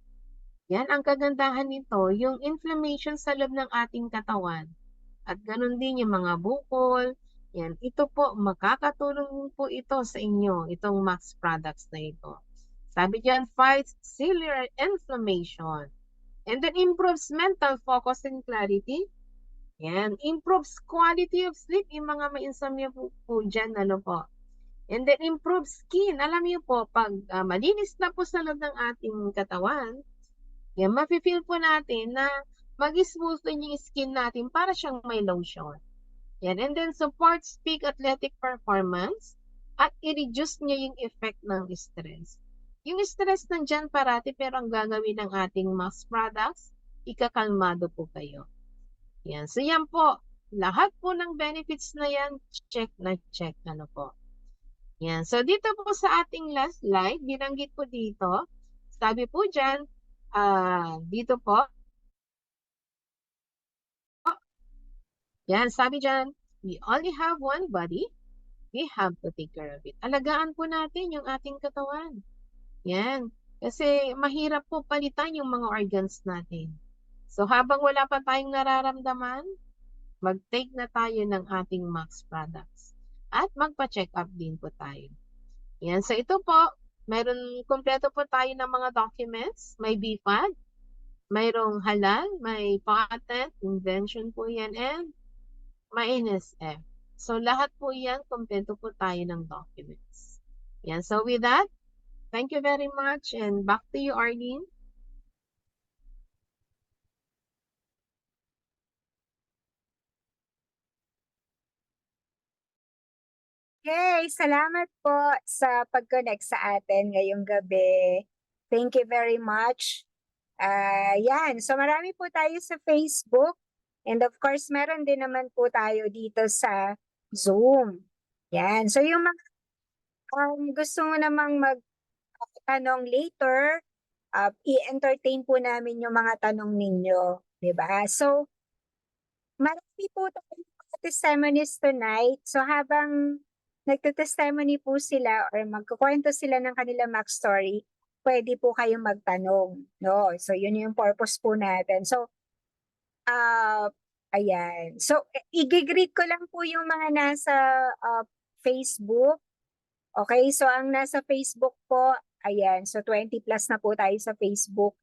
Yan, ang kagandahan nito, yung inflammation sa loob ng ating katawan. At ganun din yung mga bukol. Yan, ito po, makakatulong po ito sa inyo, itong Max products na ito. Sabi diyan, fights cellular inflammation. And then improves mental focus and clarity. Yan, improves quality of sleep. Yung mga may insomnia po dyan, ano po. And then improves skin. Alam niyo po, pag malinis na po sa loob ng ating katawan, yan, mafe-feel po natin na mag-smooth yung skin natin para siyang may lotion. Yan, and then supports peak athletic performance at i-reduce niya yung effect ng stress. Yung stress nandyan parati, pero ang gagawin ng ating Max products, ikakalmado po kayo. Yan, so yan po, lahat po ng benefits na yan, check na check, ano po. Yan, so dito po sa ating last slide, binanggit po dito, sabi po dyan, dito po, yan, sabi dyan, we only have one body, we have to take care of it. Alagaan po natin yung ating katawan. Yan, kasi mahirap po palitan yung mga organs natin. So habang wala pa tayong nararamdaman, mag-take na tayo ng ating Max products. At magpa-check up din po tayo. Yan, so ito po, kompleto po tayo ng mga documents, may BFAD, mayroong halal, may patent, invention po yan, and may NSF. So, lahat po yan, kompleto po tayo ng documents. Yan, so with that, thank you very much, and back to you, Arlene. Okay, salamat po sa pag-connect sa atin ngayong gabi. Thank you very much. Yan, so marami po tayo sa Facebook. And of course, meron din naman po tayo dito sa Zoom. Yan, so yung mga gusto mo namang magtanong later, i-entertain po namin yung mga tanong ninyo. Diba? So, marami po tayong testimonies tonight. So, habang nagte-testimony po sila or magkukwento sila ng kanilang Max story, pwede po kayong magtanong. No? So, yun yung purpose po natin. So, ayan. So, i-greet ko lang po yung mga nasa Facebook. Okay, so ang nasa Facebook po, ayan. So, 20 plus na po tayo sa Facebook.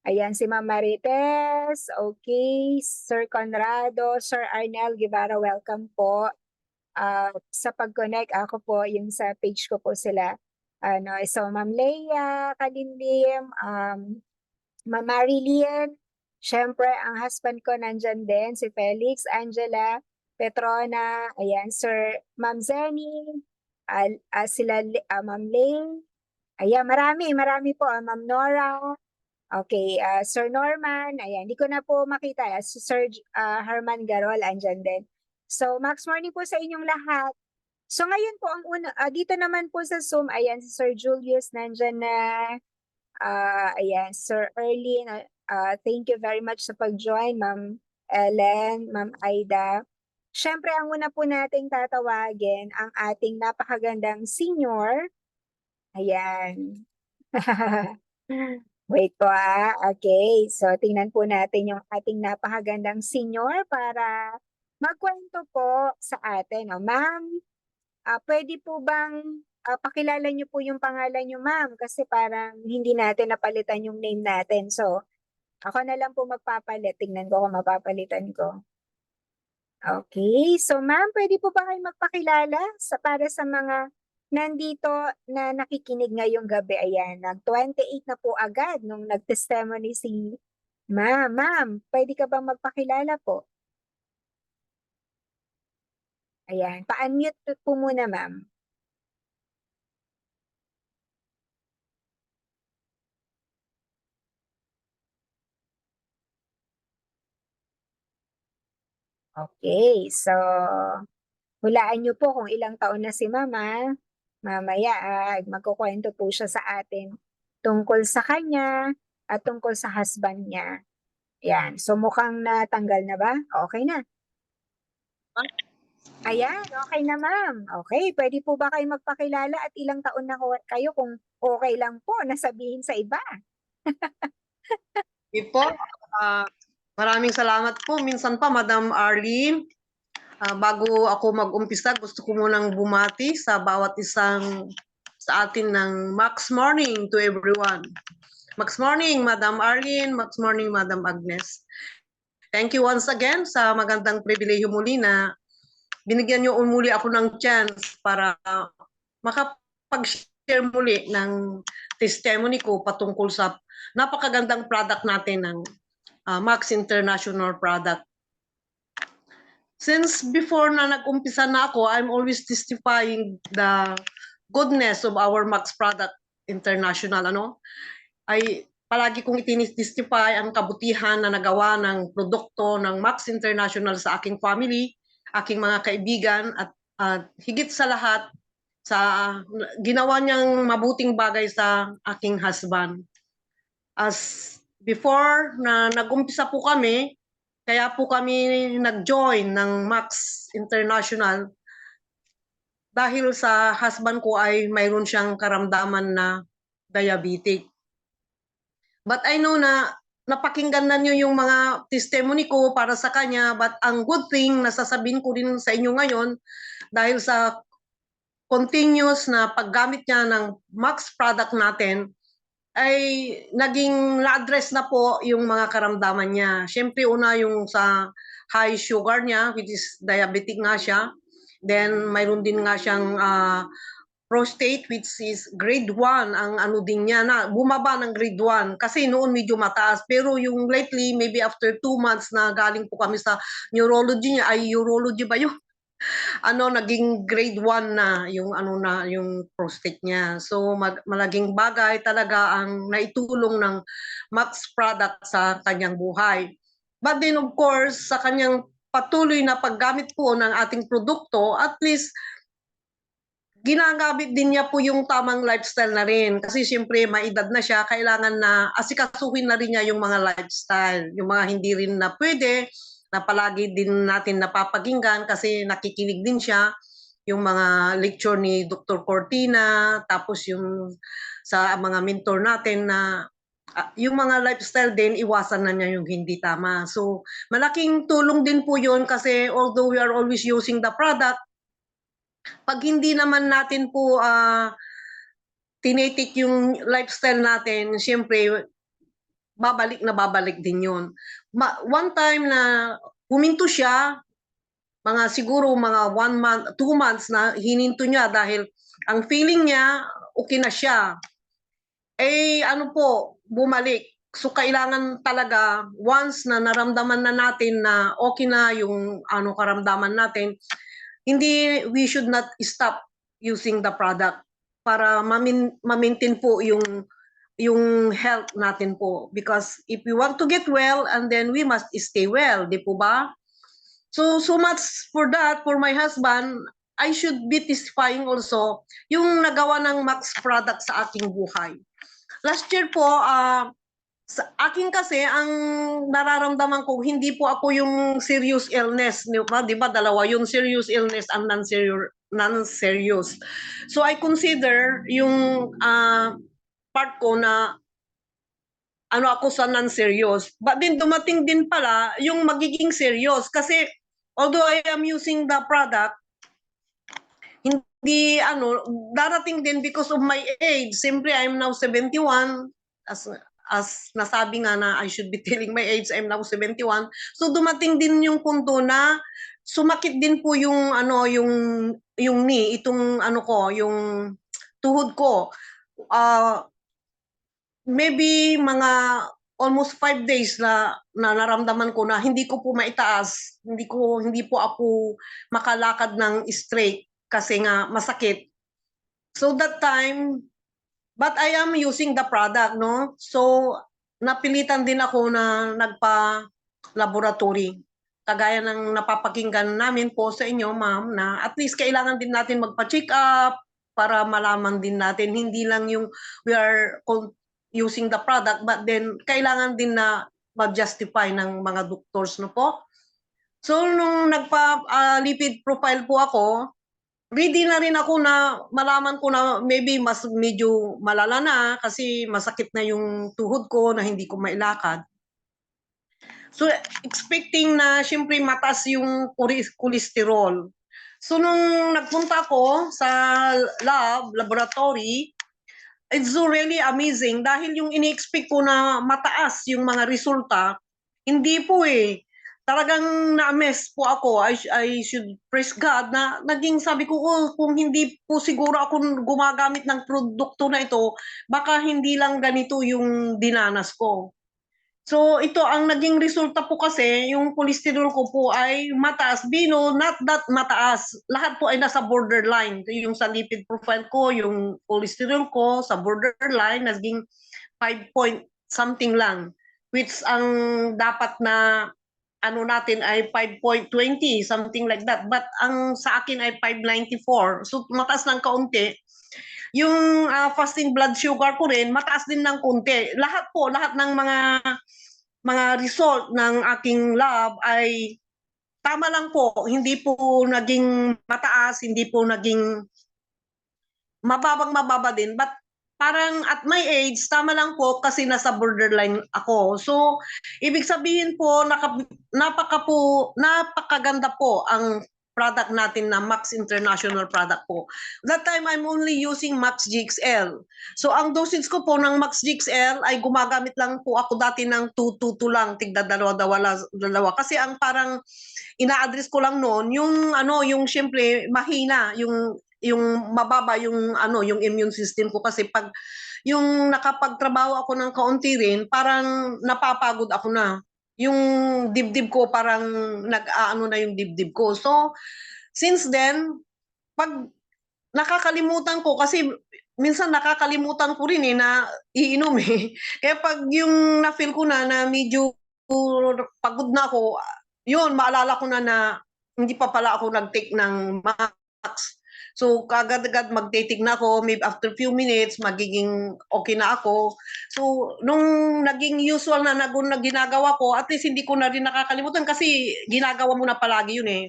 Ayan, si Ma'am Marites, okay, Sir Conrado, Sir Arnel Guevara, welcome po. Sa pag-connect, ako po, yung sa page ko po sila. So, Ma'am Leia, Kalindim, Ma'am Marilyn, syempre, ang husband ko nandyan din, si Felix, Angela, Petrona, ayan, Sir, Ma'am Zenny, sila, Ma'am Lane, ayan, marami po, Ma'am Nora, okay, Sir Norman, ayan, hindi ko na po makita, Sir Herman Garol, andyan din. So, Max morning po sa inyong lahat. So, ngayon po, ang dito naman po sa Zoom, ayan, si Sir Julius, nandyan na, Ayan, Sir Erlin, thank you very much sa pag-join, Ma'am Ellen, Ma'am Aida. Siyempre, ang una po nating tatawagin ang ating napakagandang senior. Ayan. Wait po Okay, so tingnan po natin yung ating napakagandang senior para magkwento po sa atin. Ma'am, pwede po bang pakilala niyo po yung pangalan niyo, ma'am? Kasi parang hindi natin napalitan yung name natin. So, ako na lang po magpapalit. Tingnan ko kung mapapalitan ko. Okay, so ma'am, pwede po ba kayo magpakilala para sa mga nandito na nakikinig ngayong gabi? Ayan, nag-28 na po agad nung nag-testimony si ma'am. Ma'am, pwede ka bang magpakilala po? Ayan, pa-unmute po muna, ma'am. Okay, so hulaan niyo po kung ilang taon na si mama. Mamaya magkukwento po siya sa atin tungkol sa kanya at tungkol sa husband niya. Yan, so mukhang natanggal na ba? Okay na. Ayan, okay na ma'am. Okay, pwede po ba kayo magpakilala at ilang taon na kayo kung okay lang po na sabihin sa iba? Po, maraming salamat po. Minsan pa, Madam Arlene, bago ako mag-umpisa, gusto ko munang bumati sa bawat isang sa atin ng Max Morning to everyone. Max Morning, Madam Arlene. Max Morning, Madam Agnes. Thank you once again sa magandang pribilehiyo muli na binigyan niyo muli ako ng chance para makapag-share muli ng testimony ko patungkol sa napakagandang product natin ng Max International product. Since before na nag-umpisa na ako, I'm always testifying the goodness of our Max product international. Ay palagi kong itinitestify ang kabutihan na nagawa ng produkto ng Max International sa aking family, aking mga kaibigan at higit sa lahat sa ginawa niyang mabuting bagay sa aking husband. As before na nag-umpisa po kami, kaya po kami nag-join ng Max International dahil sa husband ko ay mayroon siyang karamdaman na diabetic. But I know na napakinggan na niyo yung mga testimony ko para sa kanya, but ang good thing na sasabihin ko din sa inyo ngayon dahil sa continuous na paggamit niya ng Max product natin, ay naging na-address na po yung mga karamdaman niya. Siyempre, una yung sa high sugar niya, which is diabetic nga siya. Then, mayroon din nga siyang prostate, which is grade 1, ang ano din niya, na bumaba ng grade 1. Kasi noon medyo mataas. Pero yung lately, maybe after 2 months na galing po kami sa neurology niya, ay urology ba yun? Naging grade 1 na yung prostate niya. So malaking bagay talaga ang naitulong ng Max product sa kanyang buhay. But then of course, sa kanyang patuloy na paggamit po ng ating produkto, at least ginagamit din niya po yung tamang lifestyle na rin. Kasi siyempre, may edad na siya, kailangan na asikasuhin na rin niya yung mga lifestyle. Yung mga hindi rin na pwede, na palagi din natin napapakinggan kasi nakikinig din siya. Yung mga lecture ni Dr. Cortina, tapos yung sa mga mentor natin na yung mga lifestyle din, iwasan na niya yung hindi tama. So, malaking tulong din po yun kasi although we are always using the product, pag hindi naman natin po tinetik yung lifestyle natin, siyempre, babalik din yun. One time na huminto siya, siguro mga 1 month, 2 months na hininto niya dahil ang feeling niya, okay na siya. Bumalik. So kailangan talaga once na naramdaman na natin na okay na yung karamdaman natin, we should not stop using the product para ma-maintain po yung health natin po. Because if we want to get well, and then we must stay well, di po ba? So much for that, for my husband, I should be testifying also yung nagawa ng Max product sa ating buhay. last year po, sa akin kasi, ang nararamdaman ko, hindi po ako yung serious illness. Di ba, dalawa, yung serious illness and non-serious. So I consider yung part ko na ano ako sa non-serious. But then dumating din pala yung magiging serious. Kasi although I am using the product, hindi darating din because of my age. Siyempre, I'm now 71. As nasabi nga na I should be telling my age, I'm now 71. So dumating din yung punto na sumakit din po yung yung knee, itong yung tuhod ko. Maybe mga almost 5 days na naramdaman ko na hindi ko po maitaas, hindi po ako makalakad ng straight kasi nga masakit. So that time, but I am using the product, no? So napilitan din ako na nagpa-laboratory. Kagaya ng napapakinggan namin po sa inyo, ma'am, na at least kailangan din natin magpa-check up para malaman din natin, hindi lang yung we are using the product, but then kailangan din na mag-justify ng mga doctors, no po? So nung nagpa-lipid profile po ako, ready na rin ako na malaman ko na maybe mas medyo malala na kasi masakit na yung tuhod ko na hindi ko mailakad. So expecting na syempre mataas yung cholesterol. So nung nagpunta ako sa laboratory, it's so really amazing dahil yung ini-expect ko na mataas yung mga resulta, hindi po eh. Talagang na-mess po ako. I should praise God na naging sabi ko, kung hindi po siguro ako gumagamit ng produkto na ito, baka hindi lang ganito yung dinanas ko. So ito ang naging resulta po kasi, yung cholesterol ko po ay mataas. Bino, not that mataas. Lahat po ay nasa borderline. Yung sa lipid profile ko, yung cholesterol ko sa borderline, naging 5 point something lang. Which ang dapat na natin ay 5.20, something like that. But ang sa akin ay 594. So mataas ng kaunti. Yung fasting blood sugar ko rin, mataas din ng konti. Lahat ng mga result ng aking lab ay tama lang po. Hindi po naging mataas, hindi po naging mababa din. But parang at my age, tama lang po kasi nasa borderline ako. So, ibig sabihin po, napakaganda po ang product natin na Max International product po. That time, I'm only using Max GXL. So, ang dosage ko po ng Max GXL ay gumagamit lang po ako dati ng 222 lang, tigda dalawa. Kasi ang parang ina-address ko lang noon, yung syempre mahina, yung mababa yung yung immune system ko kasi pag yung nakapagtrabaho ako ng kaunti rin, parang napapagod ako na. Yung dibdib ko parang na yung dibdib ko. So since then, pag nakakalimutan ko kasi minsan nakakalimutan ko rin na iinom eh. Kaya pag yung na-feel ko na medyo pagod na ako, yun, maalala ko na hindi pa pala ako nag-take ng Max. So, kagad-agad magtitig na ako, maybe after few minutes, magiging okay na ako. So, nung naging usual na ginagawa ko, at least hindi ko na rin nakakalimutan kasi ginagawa mo na palagi yun eh.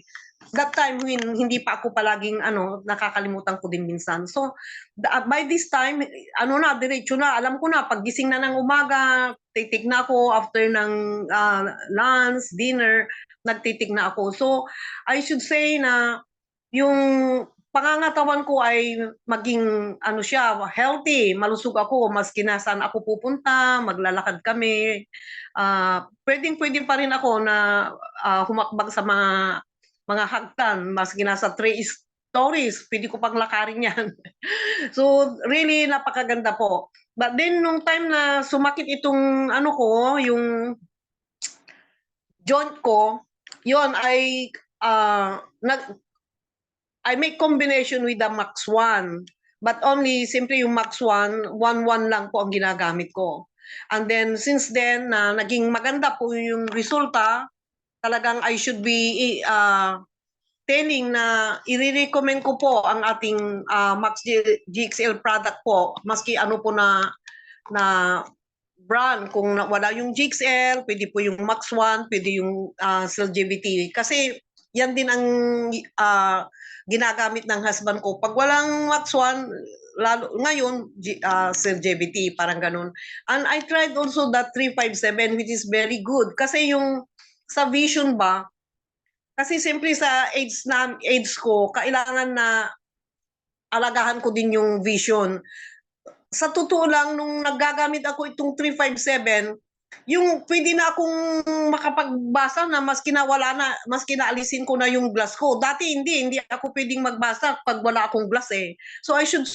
That time, hindi pa ako palaging nakakalimutan ko din minsan. So, by this time, diretso na, alam ko na, paggising na ng umaga, titig na ako after ng lunch, dinner, nagtitig na ako. So, I should say na yung pangangatawan ko ay maging healthy, malusog ako, maski na saan ako pupunta, maglalakad kami. Pwedeng pa rin ako na humakbag sa mga hagdan, maski nasa 3 stories, pwede ko pang lakarin yan. So, really, napakaganda po. But then, nung time na sumakit itong yung joint ko, yon ay I make combination with the Max 1. But only, simply yung Max 1, 1-1 lang po ang ginagamit ko. And then, since then, naging maganda po yung resulta, talagang I should be telling na i-recommend ko po ang ating Max GXL product po, maski po na brand. Kung wala yung GXL, pwede po yung Max 1, pwede yung CLGBT. Kasi yan din ang ginagamit ng husband ko. Pag walang Max 1, lalo ngayon, CLGBT, parang ganun. And I tried also that 357, which is very good. Kasi yung sa Vision ba, kasi simply sa age ko, kailangan na alagahan ko din yung Vision. Sa totoo lang, nung naggagamit ako itong 357, yung pwede na akong makapagbasa na maski na alisin ko na yung glass ko. Dati hindi ako pwedeng magbasa pag wala akong glass eh. So I should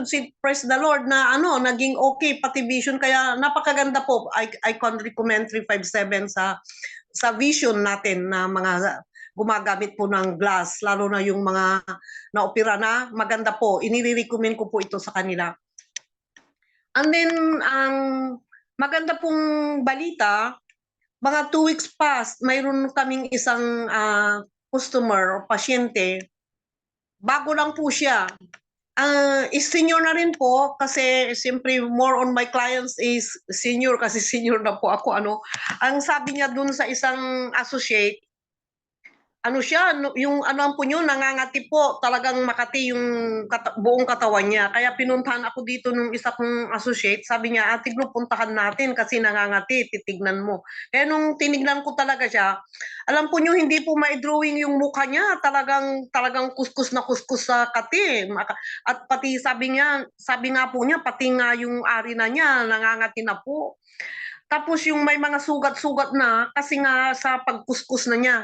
say praise the Lord na naging okay pati Vision, kaya napakaganda po. I can recommend 357 sa Vision natin na mga gumagamit po ng glass, lalo na yung mga na-opera na, maganda po. Inire-recommend ko po ito sa kanila. And then, ang maganda pong balita, mga 2 weeks past, mayroon kaming isang customer o pasyente. Bago lang po siya. Is senior na rin po kasi siyempre more on my clients is senior kasi senior na po ako. Ang sabi niya dun sa isang associate, yung po nyo, nangangati po, talagang makati yung buong katawan niya. Kaya pinuntahan ako dito nung isa kong associate, sabi niya, Ate Glo, puntahan natin kasi nangangati, titignan mo. Kaya nung tinignan ko talaga siya, alam po nyo, hindi po ma-drawing yung mukha niya, talagang kuskus na kuskus sa kati. At pati sabi nga po niya, pati nga yung ari na niya, nangangati na po. Tapos yung may mga sugat-sugat na, kasi nga sa pagkuskus na niya.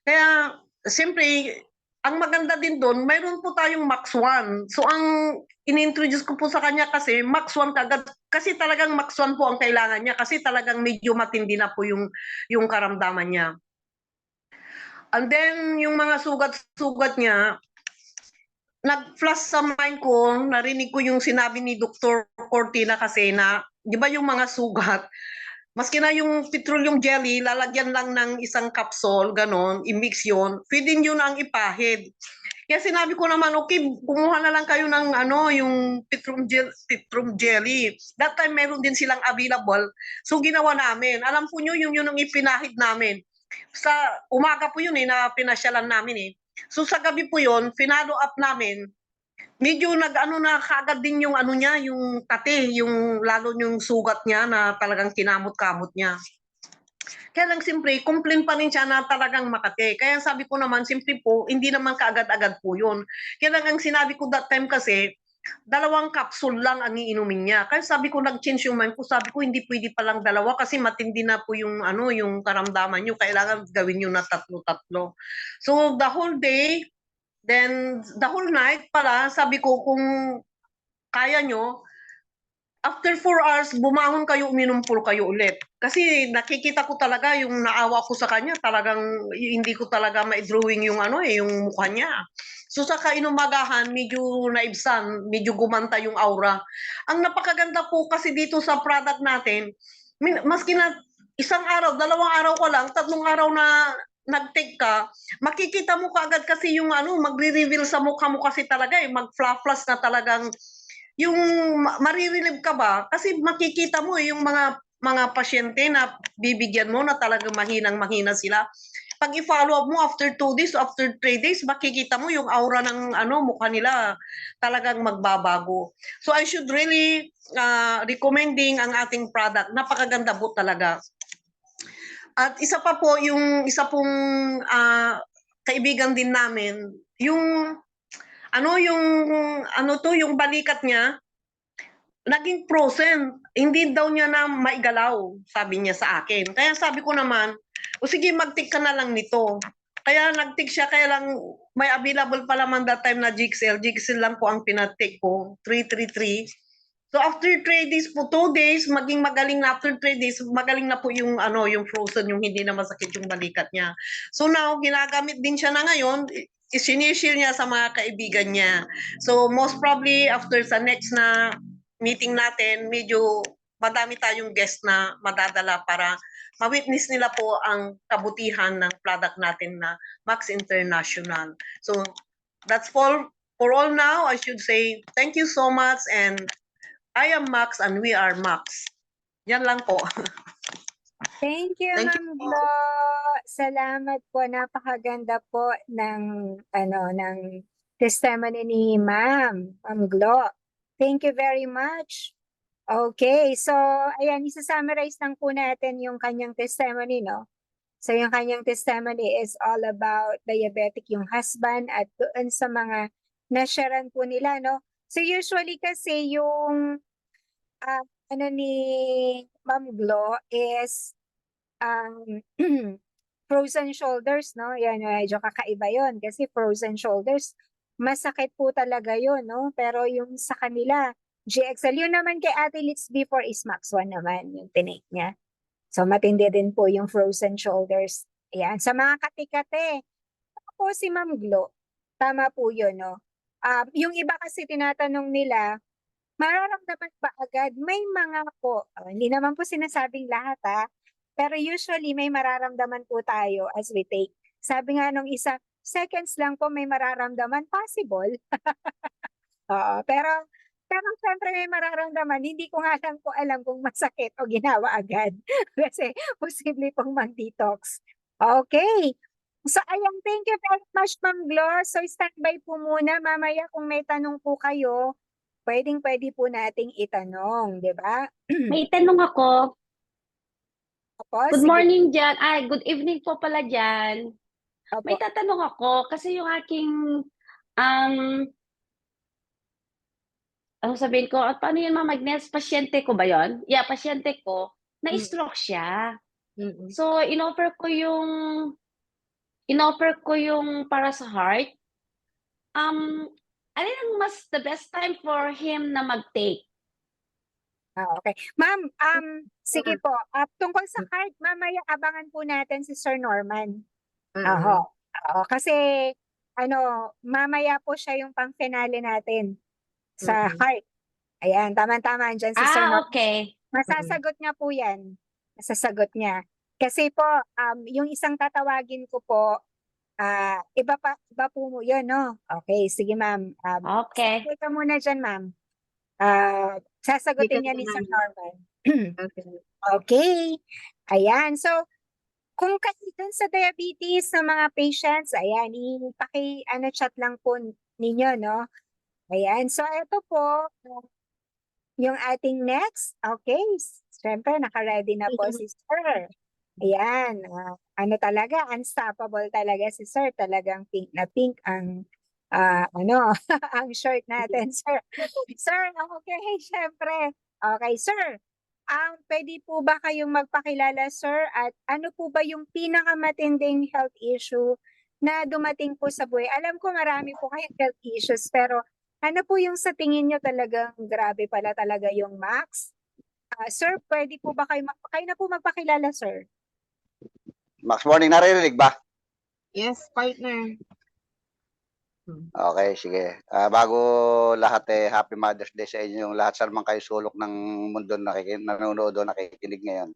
Kaya, siyempre, ang maganda din doon, mayroon po tayong Max 1. So, ang in-introduce ko po sa kanya kasi, Max 1 kagad. Kasi talagang Max 1 po ang kailangan niya. Kasi talagang medyo matindi na po yung karamdaman niya. And then, yung mga sugat-sugat niya, nag-flash sa mind ko, narinig ko yung sinabi ni Dr. Cortina kasi na, di ba yung mga sugat, maski na yung petroleum jelly, lalagyan lang ng isang capsule, ganon, i-mix yun, pwede nyo na ang ipahid. Kaya sinabi ko naman, okay, kumuha na lang kayo ng yung petroleum jelly. That time, meron din silang available. So, ginawa namin. Alam po nyo, yun ang ipinahid namin. Sa umaga po yun na pinasyalan namin eh. So, sa gabi po yun, finalo up namin. Medyo na kagad din yung niya, yung kate, yung lalo yung sugat niya na talagang kinamot-kamot niya. Kaya lang simpre, complain pa rin siya na talagang makate. Kaya sabi ko naman, simpre po, hindi naman kaagad-agad po yun. Kaya lang ang sinabi ko that time kasi, 2 capsule lang ang iinumin niya. Kaya sabi ko, nag-change yung mind ko. Sabi ko, hindi pwede palang 2 kasi matindi na po yung yung karamdaman niyo. Kailangan gawin niyo na 3. So the whole day, then, the whole night pala, sabi ko, kung kaya nyo, after 4 hours, bumangon kayo, uminumpol kayo ulit. Kasi nakikita ko talaga, yung naawa ko sa kanya, talagang hindi ko talaga ma-drawing yung yung mukha niya. So sa kainumagahan, medyo naibsan, medyo gumanta yung aura. Ang napakaganda po kasi dito sa product natin, maski na 1 araw, 2 araw ko lang, 3 araw na nag-take ka, makikita mo kaagad kasi yung magre-reveal sa mukha mo kasi talaga mag-flash na talagang yung marirelieve ka ba kasi makikita mo yung mga pasyente na bibigyan mo na talagang mahinang-mahina sila. Pag i-follow up mo after 2 days, after 3 days, makikita mo yung aura ng mukha nila talagang magbabago. So I should really recommending ang ating product. Napakaganda po talaga. At isa pa po, yung isa pong kaibigan din namin, yung yung balikat niya, naging frozen. Hindi daw niya na maigalaw, sabi niya sa akin. Kaya sabi ko naman, o sige, mag-take ka na lang nito. Kaya nag-take siya, kaya lang may available pa naman that time na GXL. GXL lang po ang pinatake ko, 333. So after 3 days po, 2 days, maging magaling na after 3 days, magaling na po yung yung frozen, yung hindi na masakit yung balikat niya. So now, ginagamit din siya na ngayon, isinishare niya sa mga kaibigan niya. So most probably, after sa next na meeting natin, medyo madami tayong guest na madadala para ma-witness nila po ang kabutihan ng product natin na Max International. So that's for all now. I should say thank you so much and I am Max and we are Max. Yan lang po. Thank you, Thank you Ma'am po. Glo. Salamat po. Napakaganda po ng testimony ni Ma'am Glo. Thank you very much. Okay, so ayan, isa-summarize lang po natin yung kanyang testimony, no? So yung kanyang testimony is all about diabetic yung husband at doon sa mga nasharan po nila, no? So usually kasi yung ah, ano ni Ma'am Glo is um, frozen shoulders, no? Yan, medyo kakaiba yon kasi frozen shoulders, masakit po talaga yon, no? Pero yung sa kanila, GXL, yun naman kay Ate Litz before is Max 1 naman, yung tinake niya. So matindi din po yung frozen shoulders. Ayan, sa mga katikate, po si Ma'am Glo, tama po yun, no? Yung iba kasi tinatanong nila, mararamdaman ba agad? May mga po, hindi naman po sinasabing lahat pero usually may mararamdaman po tayo as we take. Sabi nga nung isa, seconds lang po may mararamdaman, possible. Oo, pero syempre may mararamdaman, hindi ko nga lang po alam kung masakit o ginawa agad. Kasi posible pong mag-detox. Okay. So ayan, thank you very much, Ma'am Glo. So standby po muna. Mamaya kung may tanong po kayo, pwede po nating itanong, di ba? May tanong ako. Opo, Good sige. morning dyan. Ay, good evening po pala dyan. Opo. May tatanong ako kasi yung aking, um, ano sabihin ko, at paano yun Magness? Pasyente ko ba yon? Yeah, pasyente ko, na-stroke siya. Mm-mm. So, inoffer ko yung para sa heart. Alin ang mas the best time for him na mag-take? Okay. Ma'am, sige po. Tungkol sa card, mamaya abangan po natin si Sir Norman. Oo. Oo, kasi mamaya po siya yung pang-finale natin sa heart. Ayan, tama-tama andyan si Sir Norman. Okay. Masasagot niya po yan. Masasagot niya. Kasi po, yung isang tatawagin ko po, iba po mo yun, no? Okay, sige ma'am. Okay. Sige ka muna dyan, ma'am. Sasagutin niya ni Sir Norman. Okay. Okay. Ayan. So, kung kasi dun sa diabetes ng mga patients, ayan, chat lang po ninyo, no? Ayan. So, ito po, yung ating next. Okay. Siyempre, naka-ready na po si Sir. Ayan. Talaga, unstoppable talaga si Sir. Talagang pink na pink ang ang shirt natin, Sir. Sir, okay, siyempre. Okay, Sir. Pwede po ba kayong magpakilala, Sir? At ano po ba yung pinakamatinding health issue na dumating po sa buhay? Alam ko marami po kayong health issues, pero ano po yung sa tingin nyo talagang grabe pala talaga yung Max? Sir, pwede po ba kayo na po magpakilala, Sir? Max Morning, naririnig ba? Yes, partner. Okay, sige. Bago lahat Happy Mother's Day sa inyong lahat. Saan man kayo sulok ng mundo nanonood o nakikinig ngayon.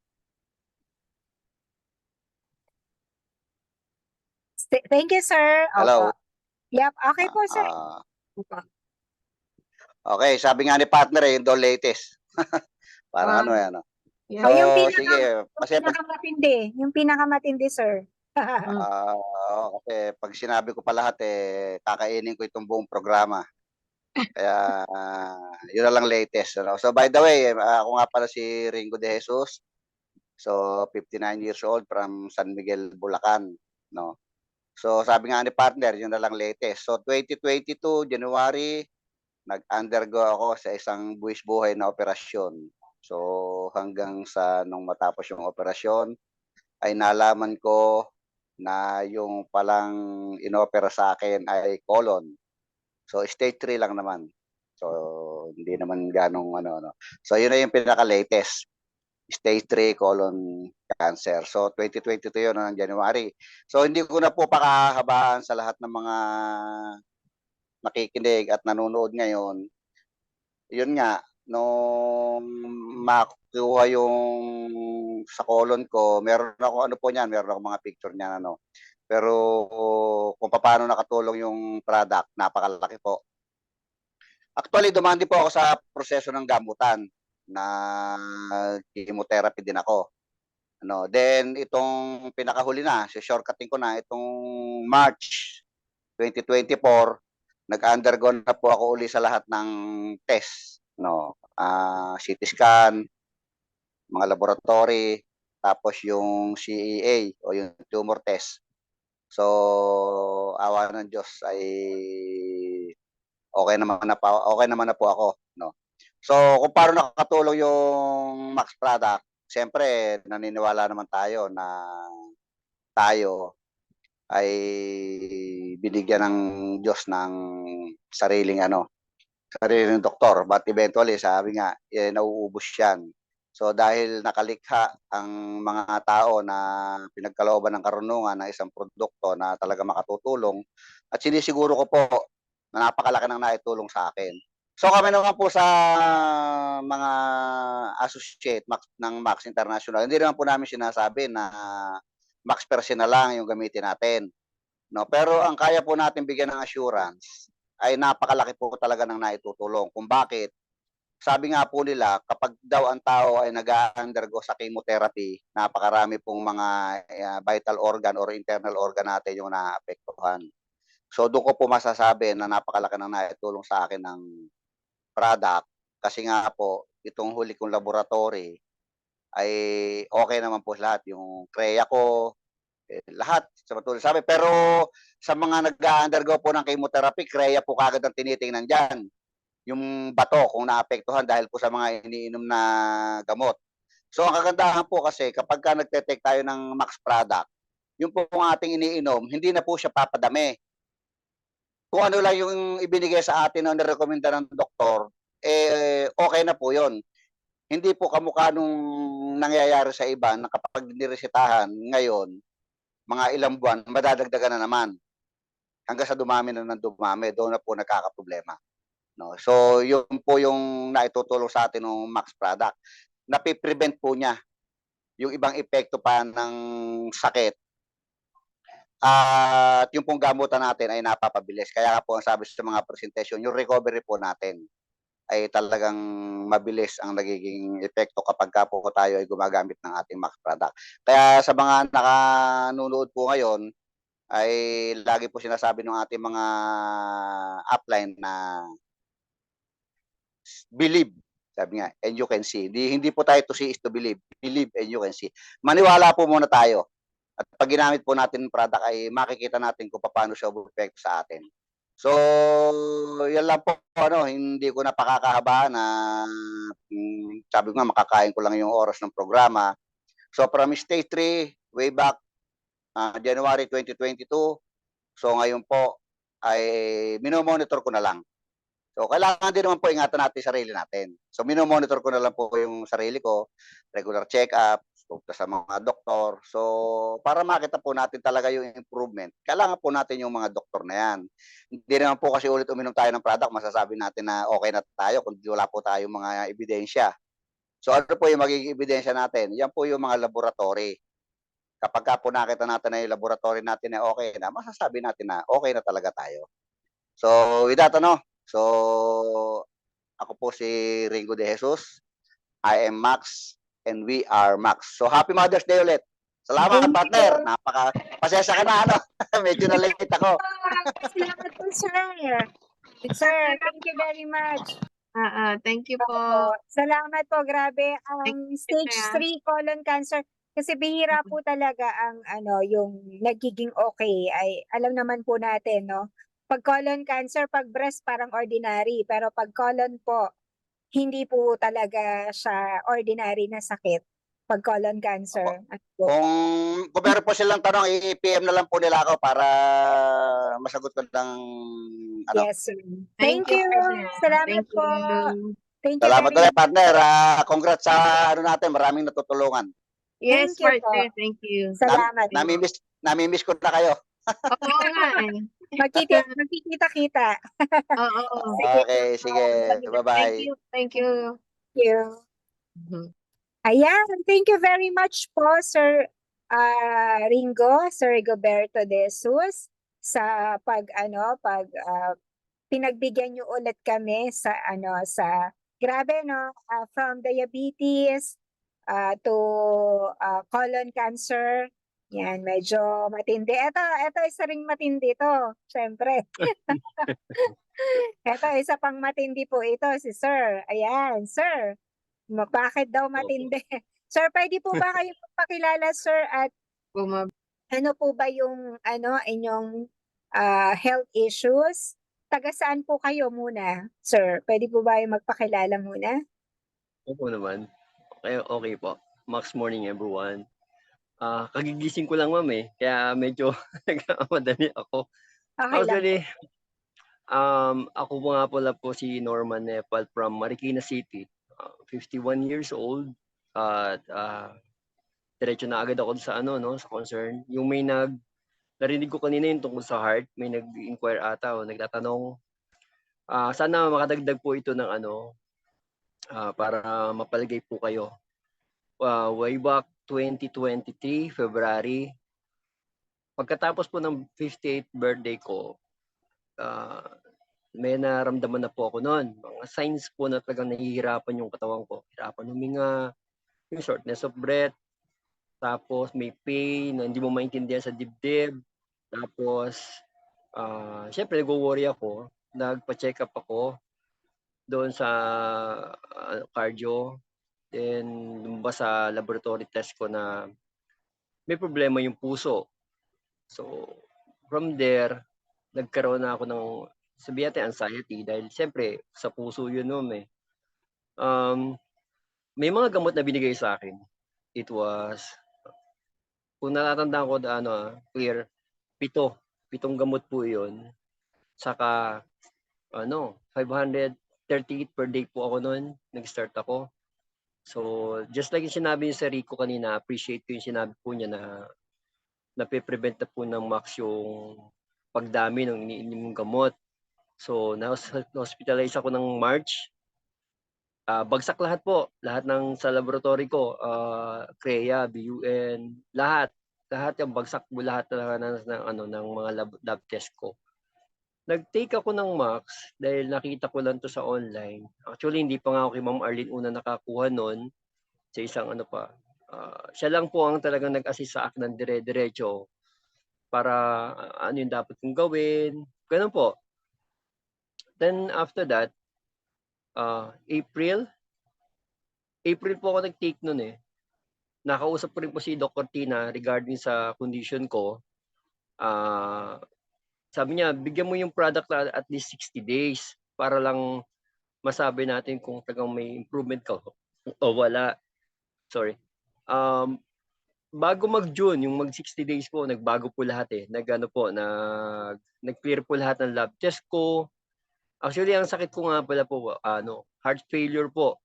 Thank you, Sir. Hello. Opo. Yep, okay po, Sir. Opo. Okay, sabi nga ni partner yung the latest. Parang Wow. yan. Yeah. yung sige. yung pinakamatindi, Sir. Okay, pag sinabi ko pa lahat kakainin ko itong buong programa. Kaya yun na lang latest. So by the way, ako nga pala si Ringo De Jesus. So 59 years old from San Miguel, Bulacan, no. So sabi nga ni partner, yun na lang latest. So 2022 January, nag-undergo ako sa isang buwis buhay na operasyon. So hanggang sa nung matapos yung operasyon ay nalaman ko na yung palang inopera sa akin ay colon. So stage 3 lang naman. So hindi naman ganong no. So yun na yung pinaka-latest. Stage 3 colon cancer. So 2022 yun ng January. So hindi ko na po pakahabaan sa lahat ng mga nakikinig at nanonood ngayon. Yun nga, nung makuha yung sa colon ko, meron ako meron ako mga picture niyan Pero kung paano nakatulong yung product, napakalaki po. Actually, dumaan din po ako sa proseso ng gamutan na chemotherapy din ako. Ano, then itong pinakahuli na, shortcutting ko na itong March 2024, nag-undergo na po ako uli sa lahat ng test, no. CT scan, mga laboratory, tapos yung CEA o yung tumor test. So, awa ng Diyos ay okay naman na po ako, no. So, kung paano nakakatulong yung Max product, siyempre naniniwala naman tayo na tayo ay binigyan ng Diyos ng sariling doktor. But eventually, sabi nga, nauubos yan. So dahil nakalikha ang mga tao na pinagkalooban ng karunungan ng isang produkto na talaga makatutulong, at sinisiguro ko po na napakalaki ng naitulong sa akin. So kami naman po sa mga associate ng Max International, hindi naman po namin sinasabi na Max Persina lang yung gamitin natin. No? Pero ang kaya po natin bigyan ng assurance ay napakalaki po talaga ng naitutulong. Kung bakit? Sabi nga po nila, kapag daw ang tao ay nag-undergo sa chemotherapy, napakarami pong mga vital organ or internal organ natin yung naapektuhan. So doon ko po masasabi na napakalaki ng naitulong sa akin ng product kasi nga po itong huli kong laboratory ay okay naman po lahat. Yung CREA ko, lahat sa patuloy sabi. Pero sa mga nag-undergo po ng chemotherapy, CREA po kagad ang tinitingnan dyan. Yung bato kung naapektuhan dahil po sa mga iniinom na gamot. So ang kagandahan po kasi kapag ka nagte-take tayo ng Max product, yung po ang ating iniinom, hindi na po siya papadami. Kung ano lang yung ibinigay sa atin o nirekomenda ng doktor, okay na po yun. Hindi po kamukha nung nangyayari sa iba na kapag niresetahan ngayon, mga ilang buwan, madadagdagan na naman. Hanggang sa dumami na ng dumami, doon na po nagkakaproblema. No? So, yun po yung naitutulong sa atin ng Max product. Napiprevent po niya yung ibang epekto pa ng sakit. At yung pong gamutan natin ay napapabilis. Kaya po ang sabi sa mga presentation, yung recovery po natin ay talagang mabilis ang nagiging epekto kapag ka po tayo ay gumagamit ng ating Max product. Kaya sa mga nakanunood po ngayon, ay lagi po sinasabi ng ating mga upline na believe, sabi nga, and you can see. Hindi po tayo to see is to believe. Believe and you can see. Maniwala po muna tayo. At pag ginamit po natin ng product ay makikita natin kung paano siya umepekto sa atin. So, yan lang po, hindi ko na pakakahabaan na sabi ko nga, makakain ko lang yung oras ng programa. So, from stage 3, way back January 2022, so ngayon po ay minomonitor ko na lang. So, kailangan din naman po ingatan natin sarili natin. So, minomonitor ko na lang po yung sarili ko, regular check-up, punta sa mga doktor. So, para makita po natin talaga yung improvement, kailangan po natin yung mga doktor na yan. Hindi naman po kasi ulit uminom tayo ng product, masasabi natin na okay na tayo kung wala po tayong mga ebidensya. So, ano po yung magiging ebidensya natin? Yan po yung mga laboratory. Kapag ka po nakita natin na yung laboratory natin na okay na, masasabi natin na okay na talaga tayo. So, with that, so, ako po si Ringo De Jesus. I am Max and we are Max. So, happy Mother's Day ulit. Salamat, Thank partner. you. Pasensya ka na, medyo na late ako. Salamat po, sir. Sir, thank you very much. Thank you po. Salamat po, grabe. Ang stage Kaya. 3 colon cancer, kasi bihira po talaga ang yung nagiging okay ay alam naman po natin, no? Pag colon cancer, pag breast parang ordinary, pero pag colon po, hindi po talaga siya ordinary na sakit. Pag colon cancer. Kung meron po silang tanong, i-PM na lang po nila ako para masagot ko ng Yes, sir. Thank you. Salamat Thank po. you. Thank you Salamat very ulit, partner. Congrats sa natin, maraming natutulungan. Yes, Thank you partner. po. Thank you. Salamat. Namimiss ko na kayo. Oo nga eh. Magkikita-kita. Oo. Okay, sige. Bye-bye. Thank you. Thank you. Ayan, thank you very much po, Sir Ringo, Sir Rigoberto De Jesus, sa pinagbigyan niyo ulit kami sa grabe no, from diabetes to colon cancer. Yan, medyo matindi. Ito isa ring matindi to, syempre. Ito, isa pang matindi po ito, si Sir. Ayan, Sir. Bakit daw matindi? Sir, pwede po ba kayo magpakilala, Sir, at Bumab- ano po ba yung inyong health issues? Taga saan po kayo muna, Sir? Pwede po ba yung magpakilala muna? Opo naman. Okay, okay po. Max morning everyone. Kagigising ko lang ma'am kaya medyo nagkamadali ako. Okay lang. Actually, ako nga pala po si Norman Nepal from Marikina City. 51 years old at diretso na agad ako sa sa concern. Yung narinig ko kanina yung tungkol sa heart, may nag-inquire ata o nagtatanong. Sana makadagdag po ito ng para mapalagay po kayo. Way back 2023, February, pagkatapos po ng 58th birthday ko, may naramdaman na po ako noon. Mga signs po na talagang nahihirapan yung katawan ko. Hirapan huminga, yung shortness of breath, tapos may pain na hindi mo maintindihan sa dibdib. Tapos, syempre nag-worry ako. Nagpa-check up ako doon sa cardio. Then, lumabas sa laboratory test ko na may problema yung puso. So, from there, nagkaroon na ako ng sabihin natin anxiety dahil siyempre sa puso yun may mga gamot na binigay sa akin. It was, kung natatandaan ko clear, 7 gamot po yun. Saka 538 per day po ako noon. Nag-start ako. So, just like yung sinabi niya sa Rico kanina, appreciate ko yung sinabi po niya na nape-prevent na po ng max yung pagdami ng iniinom mong gamot. So, na-hospitalize ako ng March. Bagsak lahat po. Lahat ng sa laboratory ko, CREA, BUN, lahat yung bagsak po lahat ng mga lab test ko. Nag-take ako ng max dahil nakita ko lang to sa online. Actually, hindi pa nga ako kay Ma'am Arlene una nakakuha noon sa isang siya lang po ang talagang nag-assist sa akin ng dire-diretso para ano yung dapat kong gawin. Ganun po. Then after that, April po ako nag-take noon Nakausap ko rin po si Dr. Tina regarding sa condition ko. Sabi niya, bigyan mo yung product na at least 60 days para lang masabi natin kung talagang may improvement ka o wala. Sorry. Bago mag-June, yung mag-60 days po, nagbago po lahat nag-clear po lahat ng lab test ko. Actually, ang sakit ko nga pala po, heart failure po.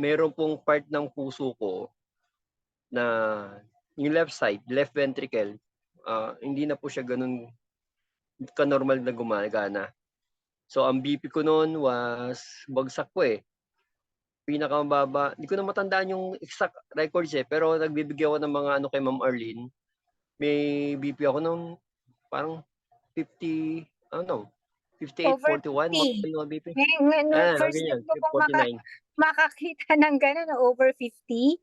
Meron pong part ng puso ko na yung left side, left ventricle, hindi na po siya ganun ka-normal na gumagana. So, ang BP ko noon was bagsak po Pinakamababa, hindi ko na matandaan yung exact records pero nagbibigay ako ng mga kay Ma'am Arlene. May BP ako nung parang 58, 41, mga BP. First Ganyan, time ko pong 49. makakita ng gano'n, over 50.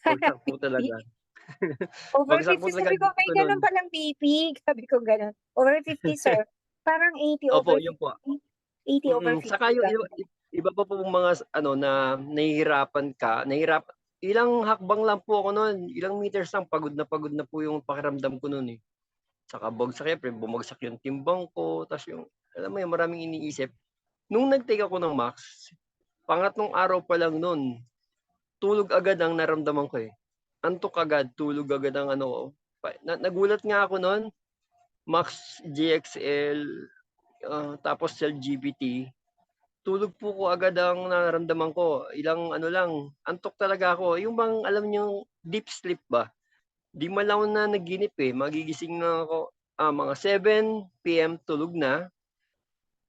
Bagsak po talaga. Over Bagsak 50, po talaga sabi ko, may BP ko ganun nun. palang BP. Sabi ko gano'n. Over 50, sir. Parang 80 over Opo, yun po. 80 over 50. Saka yung iba pa po mga na nahihirapan ka, ilang hakbang lang po ako noon, ilang meters lang, pagod na po yung pakiramdam ko noon Saka bagsak bumagsak yung timbang ko, tapos yung, alam mo yung maraming iniisip. Nung nag-take ako ng max, pangatlong araw pa lang noon, tulog agad ang naramdaman ko Antok agad, tulog agad ang nagulat nga ako noon, max GXL, tapos cell GPT, tulog po ko agad ang nararamdaman ko. Ilang lang, antok talaga ako. Yung bang alam niyo deep sleep ba? Di man lang na naginip magigising na ako mga 7 PM tulog na.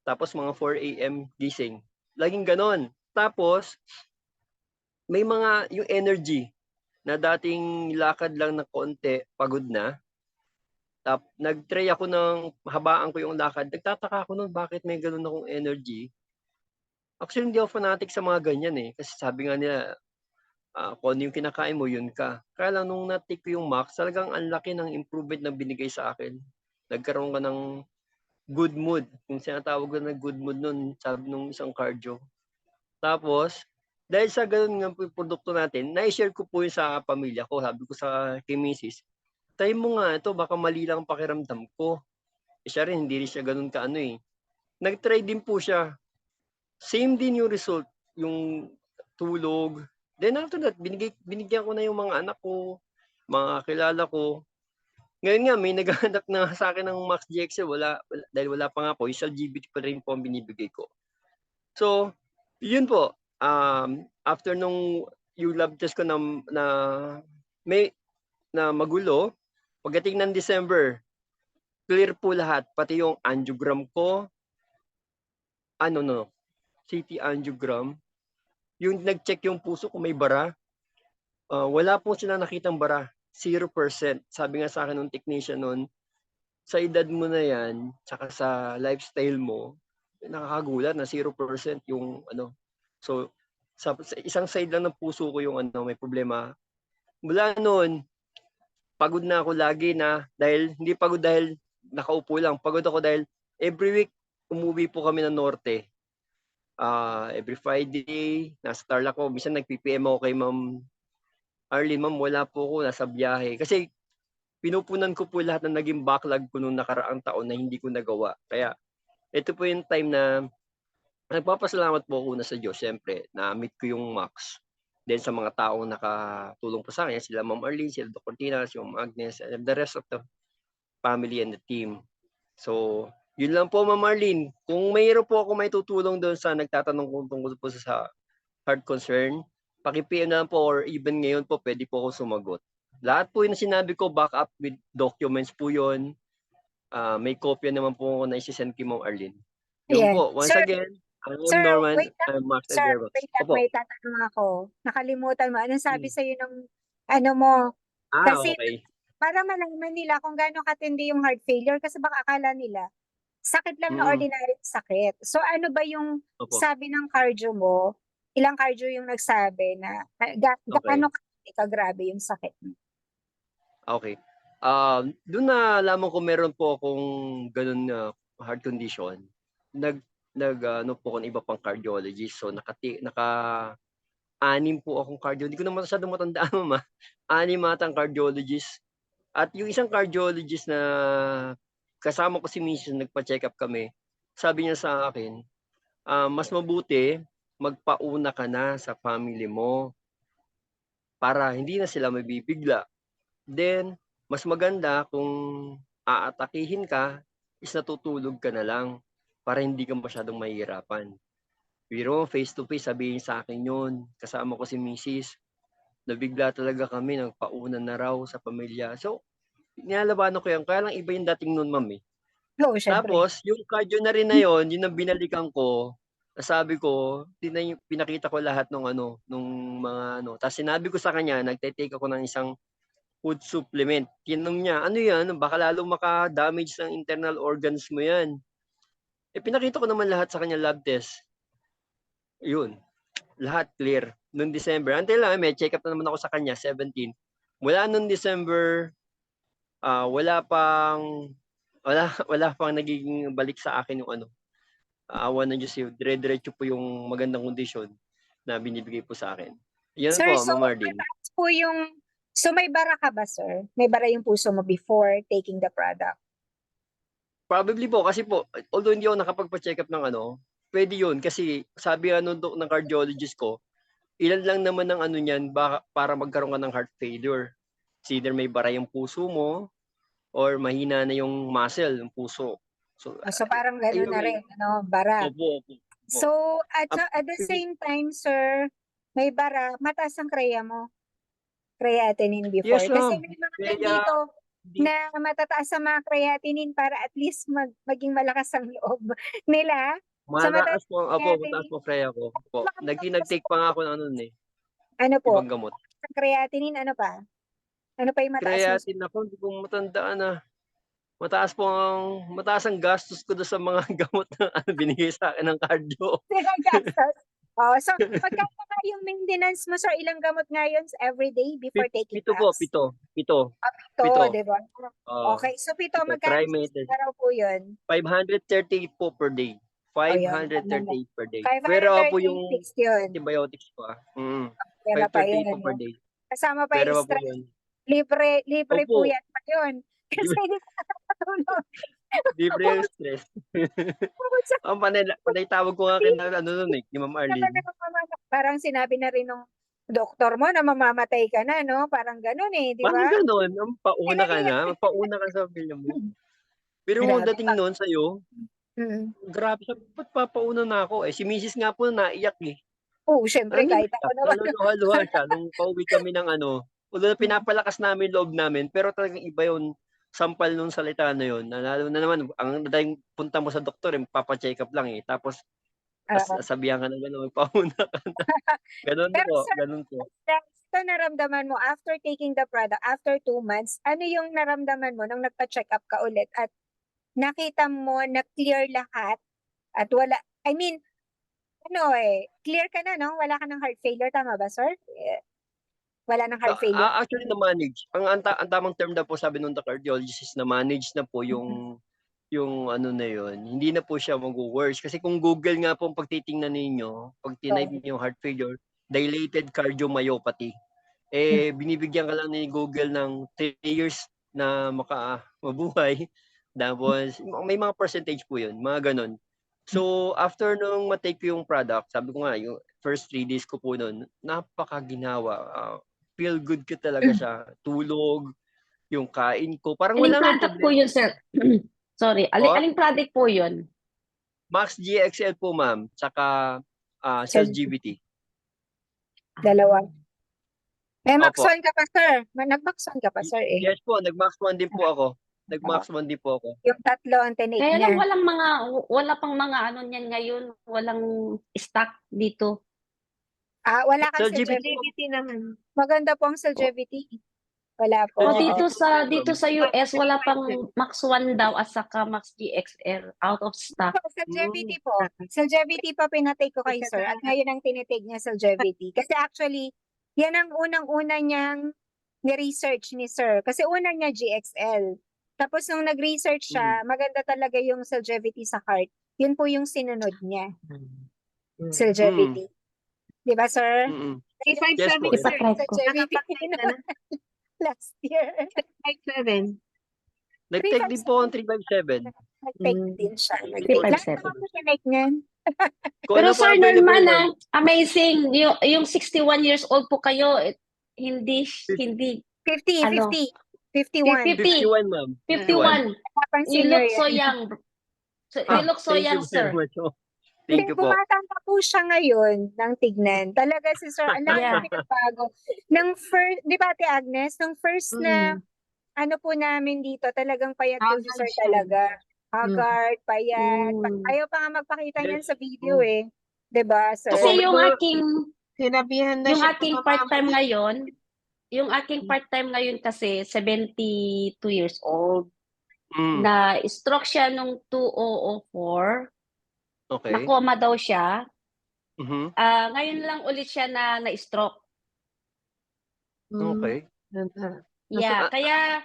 Tapos mga 4 AM gising. Laging ganon. Tapos may mga yung energy na dating lakad lang na konti, pagod na. Nag-try ako ng habaan ko yung lakad. Nagtataka ako nun bakit may gano'n akong energy. Actually, hindi ako fanatic sa mga ganyan, eh, kasi sabi nga nila, kung ano yung kinakain mo, yun ka. Kaya lang nung na-take ko yung Max, talagang ang laki ng improvement na binigay sa akin. Nagkaroon ka ng good mood, yung tinatawag ko na good mood nun, sabi nung isang cardio. Tapos, dahil sa gano'n nga po yung produkto natin, nai-share ko po yun sa pamilya ko. Sabi ko kay misis, "Try mo nga ito, baka mali lang ang pakiramdam ko." Eh, siya rin hindi rin siya gano'n ka-ano, eh. Nag-try din po siya. Same din yung result, yung tulog. Then after that, binigyan ko na yung mga anak ko, mga kilala ko. Ngayon nga may naghahanap na sa akin ng Max GXL, dahil wala pa nga po, yung sa LGBT pa rin po ang binibigay ko. So, yun po, after nung yung lab test ko na magulo, pagdating ng December, clear po lahat, pati yung angiogram ko, CT angiogram, yung nag-check yung puso ko may bara, wala po sila nakitang bara, 0%. Sabi nga sa akin ng technician nun, sa edad mo na yan, tsaka sa lifestyle mo, nakakagulat na 0% yung ano. So, sa isang side lang ng puso ko yung may problema. Mula noon, pagod na ako lagi hindi pagod dahil nakaupo lang. Pagod ako dahil every week, umuwi po kami ng Norte. Every Friday, nasa Tarlac ako. Minsan nag-PPM ako kay Ma'am Arlene, "Ma'am, wala po ako, nasa biyahe." Kasi pinupunan ko po lahat ng naging backlog ko nung nakaraang taon na hindi ko nagawa. Kaya ito po yung time na nagpapasalamat po ako sa Diyos, siyempre, na-meet ko yung Max. Then sa mga taong nakatulong po sa akin, sila Ma'am Arlene, sila Doc Cortinas, yung Agnes, and the rest of the family and the team. So, yun lang po, Ma'am Arlene. Kung mayroon po ako may tutulong doon sa nagtatanong kung tungkol po sa heart concern, paki-PM na lang po or even ngayon po pwede po ako sumagot. Lahat po yung sinabi ko, back up with documents po yun. May kopya naman po ako na isi-send kay Ma'am Arlene. Yun Ayan. po, once again, I'm Sir, Norman, wait lang. I'm Max Sir, Alderbas. wait lang, Opo. may tatanong ako. Nakalimutan mo. Anong sabi Hmm. sa'yo nung ano mo? Kasi Okay. para malaman nila kung gaano katindi yung heart failure kasi baka akala nila sakit lang na ordinary sakit. So ano ba yung Opo. sabi ng cardio mo? Ilang cardio yung nagsabi na gaano kagrabe yung sakit mo? Okay. Doon nalaman ko meron po akong ganun na heart condition. Ano po ako ng iba pang cardiologist. So naka-anim po akong cardio. Hindi ko na masyadong matandaan, Ma'am, 6 ata ang cardiologist. At yung isang cardiologist na kasama ko si Mrs. nagpa-check-up kami, sabi niya sa akin, mas mabuti magpauna ka na sa family mo para hindi na sila mabibigla. Then, mas maganda kung aatakihin ka is natutulog ka na lang para hindi ka masyadong mahihirapan. Pero face to face sabihin sa akin yun, kasama ko si Mrs. Nabigla talaga kami, nagpauna na raw sa pamilya. So, nilalabanan ko yan. Kaya lang iba yung dating nun, Ma'am, eh. Oo, syempre. Tapos, yung cardio na rin na yun ang binalikan ko. Sabi ko, pinakita ko lahat nung mga Tapos sinabi ko sa kanya, nagte-take ako ng isang food supplement. Tinanong niya, "Ano yan? Baka lalo maka-damage ng internal organs mo yan." Pinakita ko naman lahat sa kanya lab test. Yun, lahat clear. Noong December, until may check-up na naman ako sa kanya, 17. Mula noong December, wala pang nagiging balik sa akin yung awa ng Diyos, dire-diretso po yung magandang kondisyon na binibigay po sa akin. Yan Sir, po, so Ma'am Mardin. mataas po so may bara ka ba, sir? May bara yung puso mo before taking the product? Probably po, kasi po, although hindi ako nakapagpa-check up ng pwede yun. Kasi sabi ng cardiologist ko, ilan lang naman ng niyan para magkaroon ka ng heart failure. It's either may bara yung puso mo or mahina na yung muscle, yung puso. So Parang gano'n na rin, bara. Opo. So, at the same time, sir, may bara, mataas ang creatinine before. Yes, Kasi ma'am. may mga Kaya, nandito na matataas ang mga creatinine para at least maging malakas ang loob nila. mataas po, creatinine. mataas po freya ko. Po. Nag-take pa nga ako ng nun eh. Ano po? Ibang gamot. Sa creatinine, ano pa? Ano pa yung mataas? Creatinine ako, hindi ko matandaan na. mataas ang gastos ko doon sa mga gamot na binigay sa akin ng cardio. Silang gastos. Oh, so magkano nga yung maintenance mo, sir? Ilang gamot nga yun everyday before taking Pito po, Pax? pito. Ito, Pito. di ba? Oo. Okay, so pito, Pito, magkano tri-maintenance. sa araw po yun? 530 po per day. Ayun, 538 per day. Pero po 530 yung fixed yun. antibiotics ko Kaya pa 538 po yun. per day. Kasama pa Pero yung po stress. yun. Libre po Opo. yan pa yun. Kasi hindi ka nakatulog. Libre yung stress. Ang panay tawag ko nga kay ni Ma'am Arlene. Parang sinabi na rin ng doktor mo na mamamatay ka na, no? Parang ganun eh, di ba? Parang gano'n, pauna ka na, magpauna ka sa pamilya mo. Pero kung Grabe dating noon sa'yo, grabe siya, ba't papauna na ako? Si Mrs. nga po naiyak eh. Oo, syempre, kahit ako naman. Naluha siya nung pauwi kami ng although pinapalakas namin loob namin, pero talagang iba yun, sampal nung salita na yun. Lalo na naman, ang dating punta mo sa doktor, papa-check up lang eh. Tapos, sabihan ka na gano'n, magpauna ka na. Ganun Pero po, sir, ganun po. ito naramdaman mo after taking the product, after 2 months, ano yung naramdaman mo nung nagpa-check up ka ulit at nakita mo na clear lahat at wala, I mean, clear ka na, no? Wala ka ng heart failure, tama ba, sir? Wala ng heart failure. Actually, na-manage. Ang tamang term na po sabi nung cardiologist is na-manage na po yung na yun. Hindi na po siya mag-worse. Kasi kung Google nga po ang pagtitingnan ninyo, pag tinype niyo yung heart failure, dilated cardiomyopathy. Binibigyan ka lang ni Google ng 3 years na mabuhay. Tapos, may mga percentage po yun, mga ganun. So, after nung matake ko yung product, sabi ko nga, yung first 3 days ko po nun, napakaginawa. Feel good ko talaga siya. Tulog, yung kain ko. Parang Aling wala nang product po problema. yun, sir? Sorry, aling product po yun? Max GXL po, ma'am. Tsaka CellGBT. Dalawa. Max Opo. 1 ka pa, sir. Nag-Max 1 ka pa, sir eh. Yes po, nag-Max 1 din po ako. Nag-Max 1 din po ako. Yung tatlo ang tinake Kaya niya. lang wala pang mga niyan ngayon, walang stock dito. Wala kang CellGBT CellGBT naman. Maganda po ang CellGBT. Wala po. Dito sa US, wala pang Max 1 daw at saka Max GXL out of stock. CellGBT po. CellGBT po pinatake ko kay sir at ngayon ang tinitake niya CellGBT. Kasi actually, yan ang unang-una niyang ni-research ni sir. Kasi una niya GXL. Tapos nung nag-research siya, maganda talaga yung CellGBT sa heart. Yun po yung sinunod niya. CellGBT. Di ba, sir? 357, Yes, sir. CellGBT last year. 357. Nag-take din po ang 357. Nag-take din siya. 357. Lahat naman po sinake niyan. Kung Pero ano po sir available Norman, nun. amazing. Yung 61 years old po kayo, hindi 50, Ano? 51. 51, ma'am. 51. Pang You senior look so yan. young. You look so Thank young, you very sir. much. Thank you po. Bumatanda po siya ngayon ng tignan. Talaga si Sir, ang laki Yeah. ng pinagbago. Nung first, di ba Ate Agnes, nung first na ano po namin dito, talagang payat po si Haggard Sir siya. talaga. Haggard, payat. Ayaw pa nga magpakita niyan sa video eh. Di ba, Sir? Kasi Opo, yung may mga- aking Sinabihan na yung siya. aking part-time ngayon kasi 72 years old. Na stroke siya nung 2004. Okay. Na-coma daw siya. Mhm. Ngayon lang ulit siya na-stroke. Okay. Yeah, kaya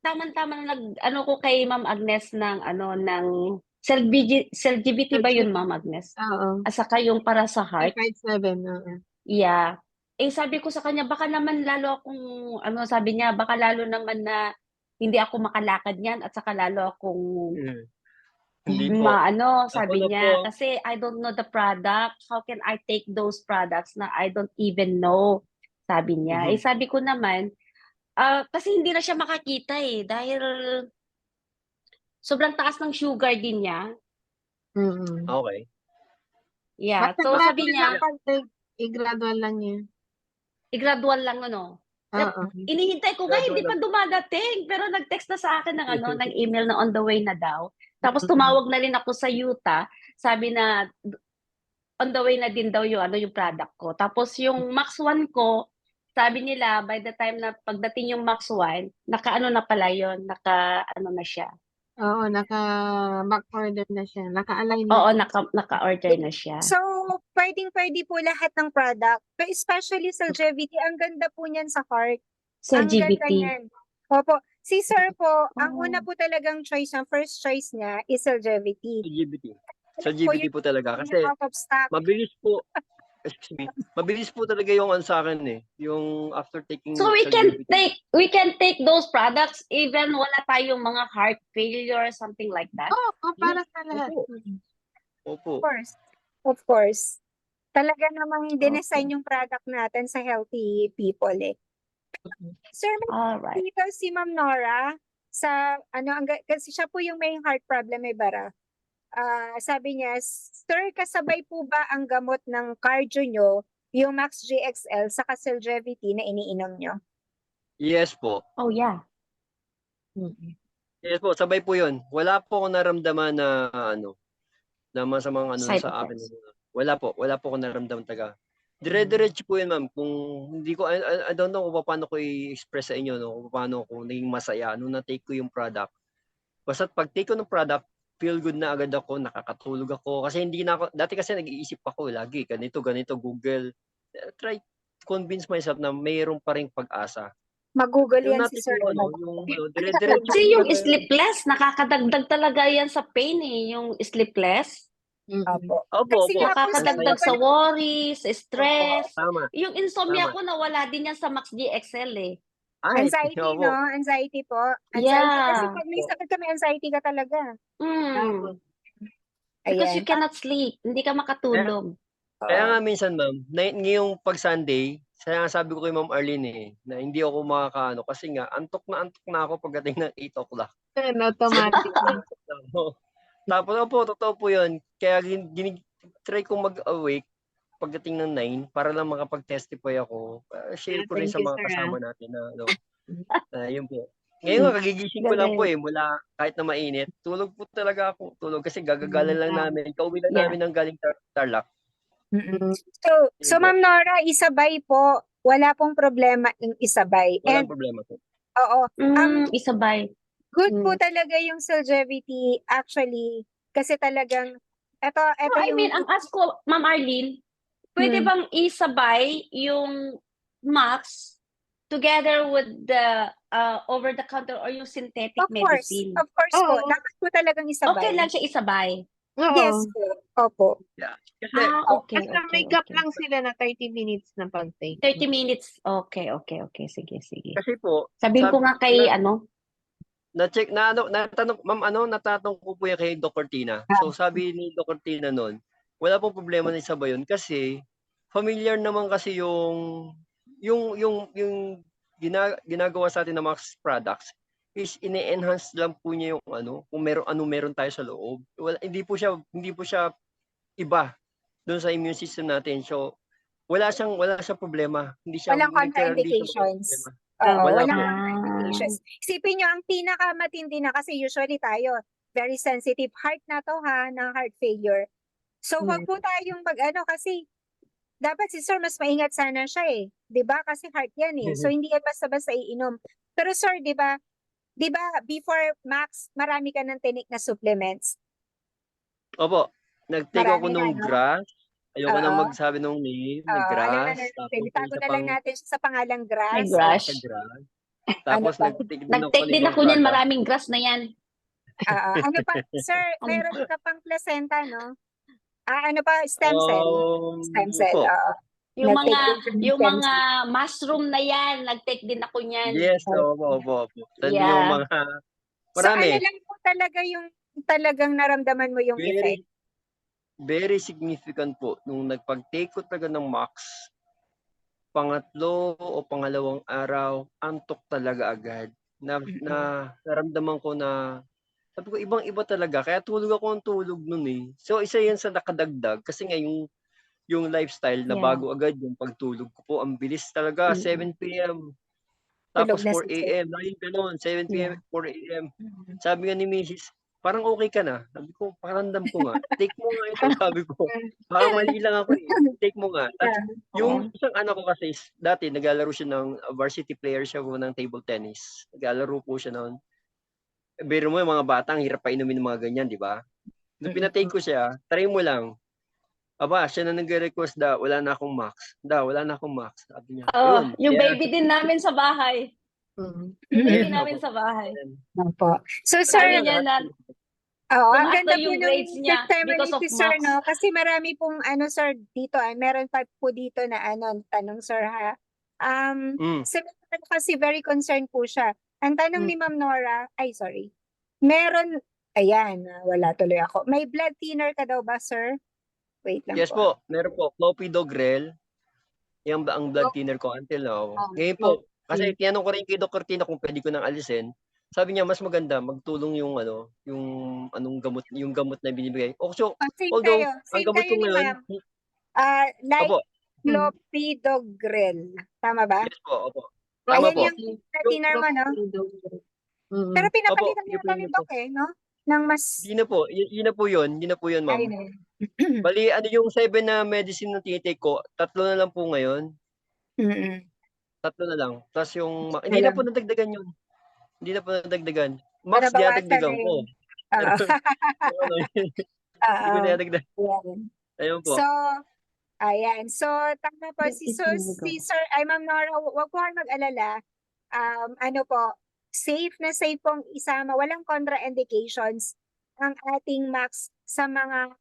tama-tama na ko kay Ma'am Agnes ng CellGBT ba yun, Ma'am Agnes? Oo. At saka yung para sa heart. 357, oo. Yeah. Sabi ko sa kanya, baka naman lalo akong, sabi niya, baka lalo naman na hindi ako makalakad niyan at saka lalo akong Hindi po. sabi Ako na niya, po. kasi I don't know the product. How can I take those products na I don't even know? Sabi niya. Sabi ko naman, kasi hindi na siya makakita dahil sobrang taas ng sugar din niya. Okay. Yeah. Basta So sabi niya, i-gradual lang niya. i-gradual lang Oo. Inihintay ko nga, Gradual hindi pa dumadating. Pero nag-text na sa akin ng email na on the way na daw. Tapos tumawag na rin ako sa Utah. Sabi na on the way na din daw yung product ko. Tapos yung Max 1 ko, sabi nila, by the time na pagdating yung Max 1, naka-ano na pala yun, naka-ano na siya. Oo, naka-back order na siya. Naka-align na Oo, siya. naka-order na siya. So, pwedeng-pwede po lahat ng product. But especially sa Longevity, ang ganda po niyan sa heart. Sa Ang ganda LGBT. niyan. Opo. Si Sir po, ang Oh. una po talagang choice niya, first choice niya is Longevity. Sa GBT po talaga. Kasi Out of stock. mabilis po, excuse me, mabilis po talaga yung ano sa akin eh. Yung after taking So we sa can GBT. take those products even wala tayong mga heart failure or something like that. Oo, para sa lahat. Opo. Of course. Talaga namang dinesign yung product natin sa healthy people eh. Sir, may Alright. dito si Ma'am Nora sa kasi siya po yung may heart problem may bara. Sabi niya, Sir, kasabay po ba ang gamot ng cardio nyo, yung Max GXL sa Longevity na iniinom nyo? Yes po. Oh yeah. Yes po, sabay po yun. Wala po ako naramdaman na na masamang Side sa akin. effects. Wala po ako naramdaman taga. Dire-diretso po yun, ma'am. Kung hindi ko, I don't know kung paano ko i-express sa inyo, no? Kung paano ko naging masaya nung na-take ko yung product. Basta pag take ko ng product, feel good na agad ako, nakakatulog ako. Kasi hindi na ako, dati kasi nag-iisip ako lagi, ganito, Google. Try to convince myself na mayroon pa rin pag-asa. Mag-google Yung yan si natin Sir. yung dire-diretso. Kasi yung sleepless, nakakadagdag talaga yan sa pain eh, yung sleepless. Opo. Opo. Kasi nga po, Nakakadagdag sa worries, stress. Tama. Yung insomnia Tama. ko nawala din yan sa Max GXL eh. Anxiety, opo. no? Anxiety po. Anxiety. Yeah. Kasi pag may sakit ka, may anxiety ka talaga. Because you Ayan. cannot sleep, hindi ka makatulog. Kaya nga minsan, ma'am, ngayong pag Sunday, sabi ko kay Ma'am Arlene na hindi ako makakaano kasi nga antok na ako pagdating ng 8 o'clock. Automatic. Tapos opo, totoo po 'yun. Kaya try kong mag-awake pagdating ng 9 para lang makapag-testify ako. Share ko rin Thank sa you, mga sir, kasama natin na yun po. Ngayon nga, kagigising ko lang po mula kahit na mainit. Tulog po talaga ako. Tulog kasi gagagalan lang namin. Kauwi lang namin ng galing Tarlac. So Ma'am Nora, isabay po. Wala pong problema yung isabay. Walang And problema po. oo, Isabay. good po talaga yung Longevity actually kasi talagang ito I yung mean, ang ask ko, Ma'am Arlene, pwede bang isabay yung Max together with the over-the-counter or yung synthetic medicine? Of course po. Oo. Dapat po talagang isabay. Okay lang siya isabay. Oo. Yes po. Opo. Kasi Okay. Basta may gap lang sila na 30 minutes na pag-take. 30 minutes. Okay. Sige. kasi po Sabihin ko nga kay na-check natanong ma'am natatanong ko po yan kay Dr. Tina. So sabi ni Dr. Tina noon, wala pong problema na isabay yun kasi familiar naman kasi yung ginagawa sa atin ng mga products is ine-enhance lang po niya yung kung meron tayo sa loob. Hindi po siya iba doon sa immune system natin. So wala siyang problema. Hindi siya Walang contraindications. Walang contraindications. Isipin nyo, ang pinakamatindi na kasi usually tayo, very sensitive heart na to ng heart failure. So wag po tayong kasi dapat si Sir mas maingat sana siya eh. 'Di ba? Kasi heart yan eh. So hindi yan basta-basta iinom. Pero Sir, 'di ba before Max, marami ka ng tinik na supplements. Opo. Nag-take ako Marami nung na, no? grass. Ayoko Oo. na magsabi nung name. Grass. Itago na lang natin siya sa pangalang grass. May grass. Grass. Tapos pa? Nag-take din ako niyan, maraming grass na yan. Ano pa? Sir, meron ka pang placenta, no? Ano pa? Stem cell. Stem cell. Yung Nag-take din yung stem mga mushroom na yan, nag-take din ako niyan. Yes, opo. Yeah. Yung mga marami. So lang po talaga yung talagang naramdaman mo yung effect? Very significant po. Nung nagpag-take ko talaga ng Max, pangatlo o pangalawang araw, antok talaga agad. Na naramdaman ko na, sabi ko, ibang-iba talaga. Kaya tulog ako ng tulog nun eh. So, isa yan sa nakadagdag. Kasi nga yung lifestyle na bago agad yung pagtulog ko po. Ang bilis talaga, 7 p.m. Tapos 4 a.m. Laging ganun, 7 p.m., 4 a.m. Sabi nga ni Mrs., parang okay ka na. Sabi ko, pakiramdam ko nga. Take mo nga ito, sabi ko. Baka mali lang ako eh. Take mo nga. Tapos, yung isang anak ko kasi, dati naglalaro siya ng varsity player siya po ng table tennis. Naglalaro po siya noon. Biro mo yung mga bata, ang hirap pa inumin ng mga ganyan, di ba? Nung pinatake ko siya, try mo lang. Aba, siya na nag-request wala na akong max. Wala na akong max. Sabi niya, yun. Yung Kaya- baby din namin sa bahay. Baby namin sa bahay. Opo. So, Sabi sir, niya na, ang tumaas ganda daw po yung ng grades niya testimony because of si sir, Max. no? Kasi marami pong, sir, dito, meron pa po dito na, tanong, sir, ha? Si Ma'am Nora kasi very concerned po siya. Ang tanong ni Ma'am Nora, meron, ayan, wala tuloy ako. May blood thinner ka daw ba, sir? Wait lang Yes po, meron po. Clopidogrel. Yung ang blood thinner ko until now. Ngayon po, kasi tinanong ko rin kay Dr. Tina kung pwede ko nang alisin. Sabi niya, mas maganda magtulong yung yung gamot na binibigay. So, Same although, kayo. ang Same gamot kayo ko ni ngayon, ma'am. Like opo, clopidogrel. Tama ba? yes po, opo. Tama Ayan po. yung blood thinner mo, no? Pero pinapalitan Opo, niyo yun po na ni yun Doc, no? Nang mas, Yun na po, yun na po yun, ma'am. ayun eh. Bali, yung 7 na medicine na tinitake ko, 3 na lang po ngayon. Mm-mm. 3 na lang. Plus yung, Isa hindi na lang. po nadagdagan yun. Hindi na po nadagdagan. Max, Nabawasan dinadagdagan na ko. yun. Oo. Hindi ko dinadagdagan. Ayan. Ayun po. So, ayan. So, tama po. Si Sir, Ma'am Nora, wag po kayong mag-alala. Safe na safe pong isama. Walang contraindications ang ating Max sa mga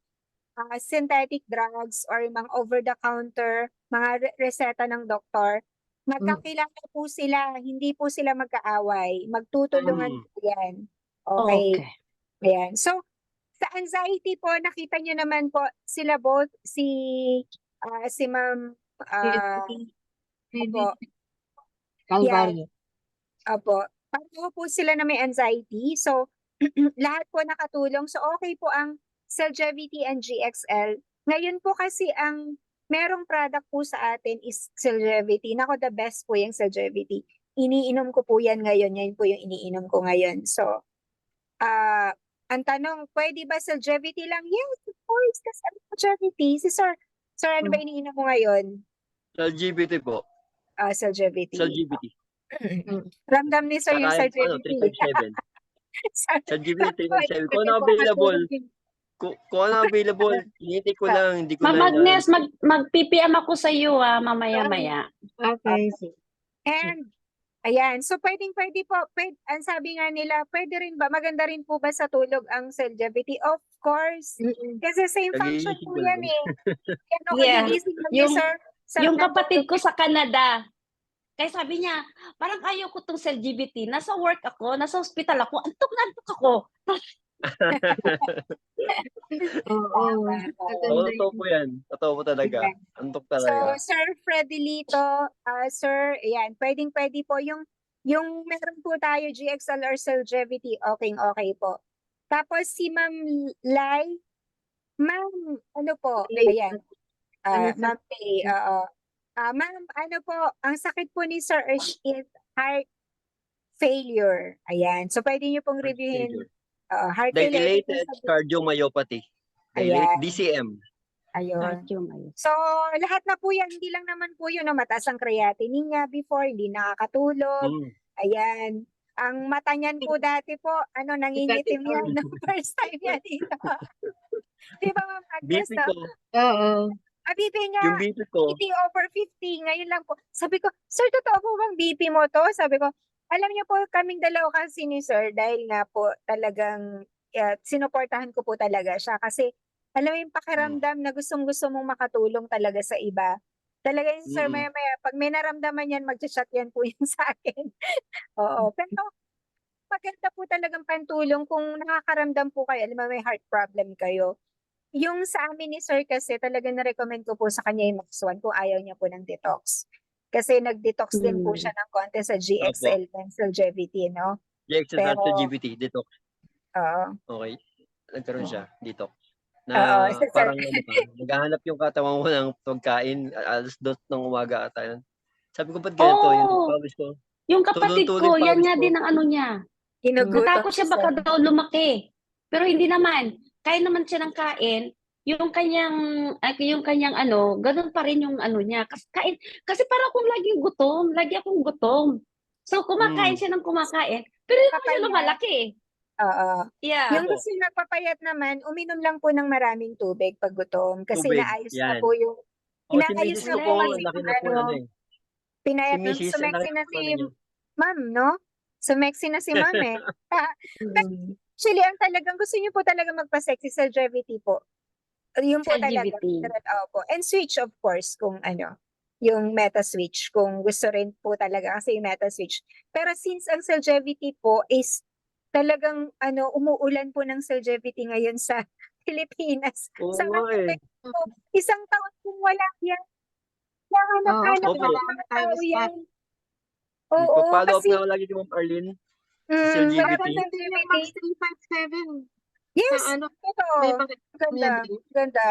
synthetic drugs or mga over-the-counter, mga reseta ng doktor. Magkakilala po sila, hindi po sila magkaaway. Magtutulungan po yan. Okay. Ayan. So, sa anxiety po, nakita niyo naman po sila both, si Ma'am, opo, Calvario. opo. Pareho po sila na may anxiety. So, lahat po nakatulong. So, okay po ang Celgevity and GXL. Ngayon po kasi ang merong product po sa atin is Celgevity. Nako, the best po yung Celgevity. Iniinom ko po yan ngayon. Yan po yung iniinom ko ngayon. So, ang tanong, pwede ba Celgevity lang? Yes, of course. Kasi Celgevity. Si Sir, ano ba iniinom mo ngayon? LGBT po. Celgevity. LGBT. Ramdam ni Sir yung Saka, Celgevity. 357. LGBT 357. Kung ano available, kung ano available, hinihintay ko lang, hindi ko Ma'am na Agnes, mag-PPM ako sa iyo mamaya-maya. Okay. And, ayan. So, pwede po, ang sabi nga nila, pwede rin ba, maganda rin po ba sa tulog ang Celgevity? Of course. Kasi same function Nag-iisip po ko yan lang. eh. Yan ako, Yeah. gigising lang ni Sir. Sarap Yung ng kapatid tulog. ko sa Canada, kaya sabi niya, parang ayaw ko tong LGBT. Nasa work ako, nasa hospital ako, antok na antok ako. Oo. Totoo po yan. Totoo po talaga. Antok So, talaga. Sir Fredelito, Sir, ayan, pwede po yung meron po tayo GXL or Celgevity, okay po. Tapos si Ma'am Lai, Ma'am, ano po, ayan, Ma'am Pei, Ma'am, ano po, ang sakit po ni Sir is heart failure. Ayan, so pwede niyo pong reviewin, heart failure. Dilated cardiomyopathy. Ayan. DCM. Ayun. So, lahat na po yan, hindi lang naman po yun, mataas ang creatinine niya before, hindi nakakatulog. Ayan. Ang mata niyan po dati po, nangingitim yan no first time niya dito. Di ba, Ma'am Agnes? BP ko. Oo. BP niya, Yung BP ko. BP over 50, ngayon lang po. Sabi ko, Sir, totoo po bang BP mo to? Sabi ko, alam niyo po, kaming dalawa kasi ni Sir, dahil nga po talagang sinuportahan ko po talaga siya. Kasi, alam mo yung pakiramdam na gustong-gusto mong makatulong talaga sa iba. Talaga yung Sir, maya-maya, pag may naramdaman yan, mag-chat yan po yun sa akin. Oo. Pero, maganda po talagang pantulong kung nakakaramdam po kayo, alam mo may heart problem kayo. Yung sa amin ni Sir kasi, talagang na-recommend ko po sa kanya yung Max 1 kung ayaw niya po ng detox. Kasi nag-detox din po siya ng konti sa GXL and Celgevity, no? GXL Pero- at LGBT, detox. Oo. Okay. Nagkaroon siya, detox. Oo, Na sir. parang naghahanap yung katawan ko ng pagkain, alas 2 ng umaga ata yun. Sabi ko, ba't ganito? Yung pawis ko. Yung kapatid Tulong-tuling ko, yan pawis nga ko. din ang ano niya. Ginugutom Natakot siya si Sir. baka daw lumaki. Pero hindi naman. Kain naman siya ng kain. Yung kanyang ano, ganun pa rin yung ano niya. Kasi parang akong laging gutom. Lagi akong gutom. So, kumakain siya ng kumakain. Pero hindi naman siya Papayat. lumalaki. Oo. Yeah. Yung gusto yung nagpapayat naman, uminom lang po ng maraming tubig pag gutom. Kasi Tubig, inaayos na yan. po yung, Si inaayos Mrs. na ko po po, kasi laki yung na po ano, ano eh. Si pinayat nun. Mrs. Sumeksi laki na na po si ano niya. ma'am, no? Sumeksi na si ma'am eh. Actually, ang talagang gusto niyo po talaga magpa-sexy sa longevity po. Yun po talaga. LGBT. Opo. And switch of course kung ano, yung meta switch kung gusto rin po talaga kasi yung meta switch. Pero since ang longevity po is talagang ano umuulan po ng longevity ngayon sa Pilipinas. Oo Sa nga eh. po, isang taon kung wala yan. Nahanap-hanap Opo. na ng mga Time tao is yan. Oo, Nagpa-follow up kasi nga ako lagi kay Ma'am Arlene. Sa wala LGBT. pang Yung longevity. Max 357. Yes, Sa ano, totoo. may mga Ganda, din. ganda.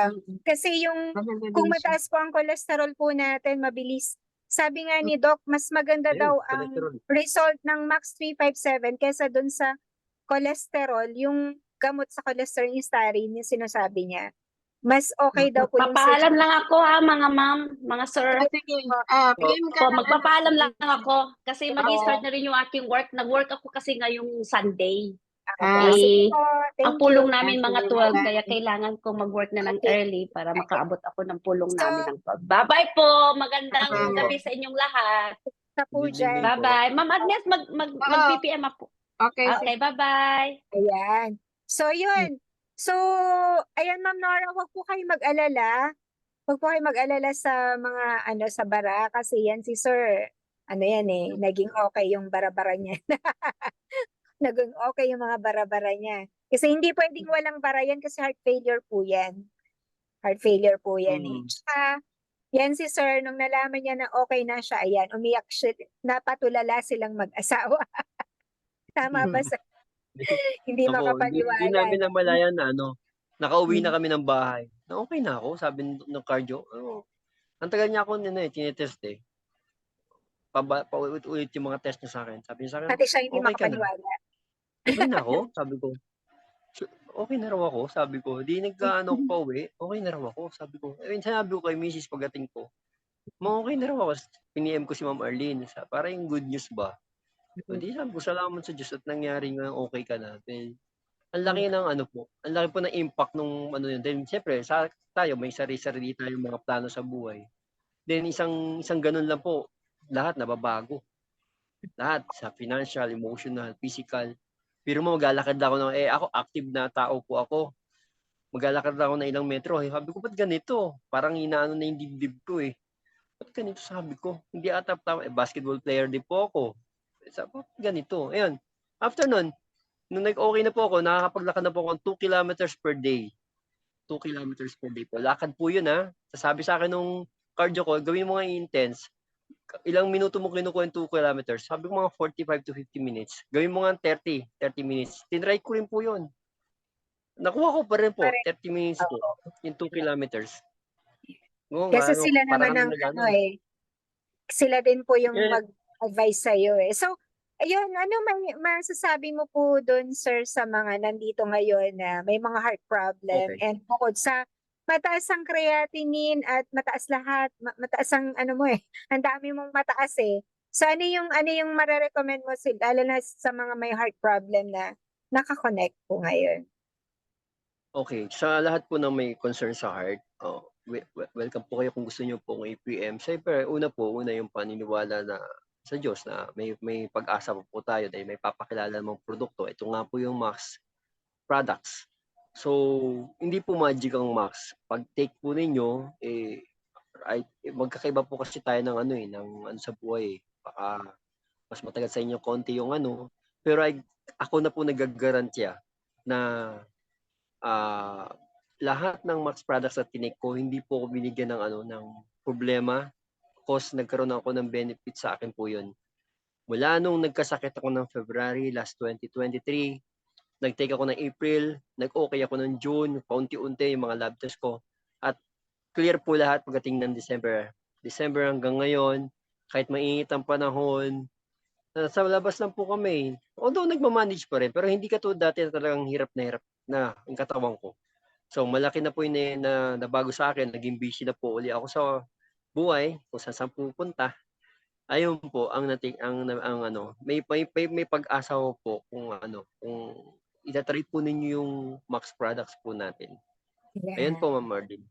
Kasi yung Maganda kung din siya. mataas po ang cholesterol po natin, mabilis. Sabi nga ni Doc, mas maganda Ayun, daw ang cholesterol. result ng Max 357 kesa dun sa cholesterol, yung gamot sa cholesterol yung statin, yung sinasabi niya. Mas okay daw po yung Magpapaalam lang ako ha, mga ma'am, mga sir. Sige, PM ka O, ng magpapaalam ano. lang ako kasi mag-start na rin yung aking work. Nag-work ako kasi ngayong Sunday. Okay, sige Eh, po. ang Thank pulong you. namin mga Sige, 12, bye-bye. kaya kailangan ko mag-work na ng Okay. early para makaabot ako ng pulong So, namin ng 12. Bye-bye po! Magandang Bye-bye. gabi sa inyong lahat. Sa po Good dyan. evening po. Bye-bye. Ma'am Agnes, mag-PPM ako. Okay, Okay, bye-bye. Ayan. So, yun. So, ayan, Ma'am Nora, huwag po kayo mag-alala. Huwag po kayo mag-alala sa mga, ano, sa bara. Kasi yan si Sir, ano yan eh, naging okay yung bara-bara niya. Naging okay yung mga bara-bara niya. Kasi hindi pwedeng walang bara yan kasi heart failure po yan. Heart failure po yan eh. Tsaka, yan si Sir, nung nalaman niya na okay na siya, ayan, umiyak siya, napatulala silang mag-asawa. Tama ba sa hindi Opo, hindi makapaniwala? namin namalayan na ano, nakauwi na Mm. kami ng bahay. Na okay na ako, sabi ng cardio. Ang tagal niya ako tinetest eh. Paulit-ulit yung mga test niya sa akin. Sabi niya sa akin, Pati siya hindi okay ka na. makapaniwala. Okay na ako, sabi ko. Okay na raw ako, sabi ko. Di nagkaano pa uwi, okay na raw ako, sabi ko. Sinabi ko kay Mrs. pagdating ko, okay na raw ako. Piniem ko si Ma'am Arlene, para yung good news ba? Hindi, sabi ko, salamat sa Diyos at nangyari nga okay ka na. Then, ang laki ng ano po, ang laki po ng impact nung ano yun. Then, siyempre, tayo, may sarili-sarili tayong mga plano sa buhay. Then, isang ganun lang po, lahat nababago. Lahat, sa financial, emotional, physical. Pero maglalakad ako ako active na tao po ako. Maglalakad ako ng ilang metro. Sabi ko, ba't ganito? Parang inaano na yung dibdib ko eh. Ba't ganito sabi ko? Hindi atap tama. Basketball player din po ako. Sabi ko, ganito. Ayun. After nun, nung nag-okay na po ako, nakakapaglakad na po ako 2 kilometers per day. 2 kilometers per day po. Lakad po yun ha. Sabi sa akin nung cardio ko, gawin mo nga intense. Ilang minuto mo kinukuha yung 2 kilometers? Sabi ko mga 45 to 50 minutes. Gawin mo nga 30 minutes. Tinry ko rin po yun. Nakuha ko pa rin po, 30 minutes po, yung 2 kilometers. Kasi sila naman ang ano eh, sila din po yung mag-advise sa'yo eh. So, ayun, ano masasabi mo po doon, sir, sa mga nandito ngayon na may mga heart problem and bukod sa mataas ang creatinine at mataas lahat, mataas ang ano mo eh, ang dami mong mataas eh. So, ano yung mare-recommend mo sila, lalo na sa mga may heart problem na nakakonect po ngayon? Okay, sa lahat po ng may concern sa heart, welcome po kayo kung gusto niyo po ng APM. Siyempre, una yung paniniwala na sa Diyos na may pag-asa po tayo dahil may papakilala ng produkto. Ito nga po yung Max products. So, hindi po magic ang Max. Pag take po ninyo, magkakaiba po kasi tayo ng ng sa buhay. Baka mas matagal sa inyo konti yung pero ako na po nagagarantiya na lahat ng Max products at tinake ko, hindi po ako binigyan ng ng problema. Cause nagkaroon ako ng benefit sa akin po yun. Mula nung nagkasakit ako ng February last 2023, nag-take ako ng April, nag-okay ako ng June, paunti-unti yung mga lab test ko. At clear po lahat pagdating ng December. December hanggang ngayon, kahit mainit ang panahon, sa labas lang po kami. Although nagmamanage pa rin, pero hindi katulad dati na talagang hirap na hirap na ang katawan ko. So malaki na po yun na nabago sa akin, naging busy na po uli ako sa buhay, kung saan pupunta. Ayun po ang ano, may pag-asa ko po kung kung ita-try po ninyo yung Max products po natin. Ayun Yeah. po, Ma'am Marlene.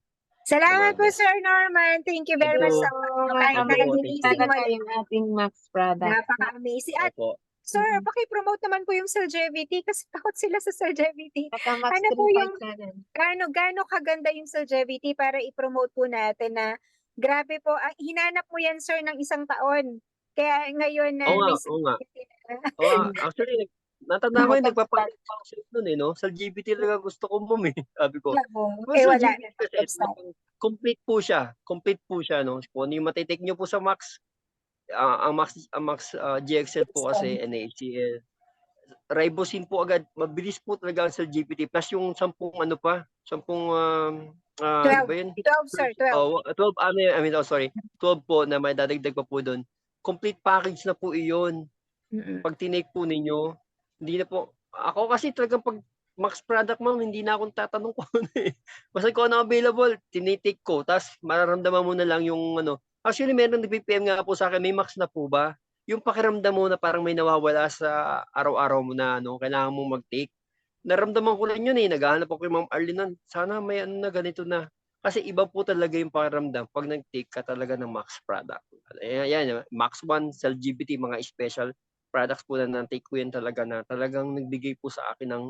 Salamat po, Marlene. Sir Norman. Thank you very Thank much you. sa Mga Thank you po. amazing napaka-amazing mo. talaga yung ating Max product. Napaka-amazing. At Opo. Sir, paki-promote naman po yung Celjevity kasi takot sila sa Celjevity. Saka Max Ano po yung 357. gaano kaganda yung Celjevity para i-promote po natin na grabe po. Hinanap mo yan, sir, ng 1 taon. Kaya ngayon na Oo nga, may oo nga. Celjevity na. Oo nga. Actually, natanda ko yung nagpapalit pa ako sa nun no? Sa LGBT talaga gusto ko sabi ko. Eh, Sa wala LGBT na. kasi complete po siya. Complete po siya, no? Kung ano yung matitake nyo po sa Max, ang Max GXL po kasi NaHCl. Ribosine po agad, mabilis po talaga sa GPT plus yung 10 ano pa, 10 ano ba yun? 12, sir. 12. Oh, 12 I mean, 12 po na may dadagdag pa po doon. Complete package na po iyon. Pag tinake po ninyo, hindi na po ako kasi talagang pag Max product, ma'am, hindi na akong tatanong ko Basta kung ano available, tinitake ko. Tapos mararamdaman mo na lang yung Actually, meron nag-PM nga po sa akin, may Max na po ba? Yung pakiramdam mo na parang may nawawala sa araw-araw mo na kailangan mong mag-take. Naramdaman ko rin yun naghahanap ako kay Ma'am Arlene sana may na ganito na. Kasi iba po talaga yung pakiramdam pag nag-take ka talaga ng Max product. Ayan, Max 1, LGBT, mga special products po na na-take ko yan talaga na talagang nagbigay po sa akin ng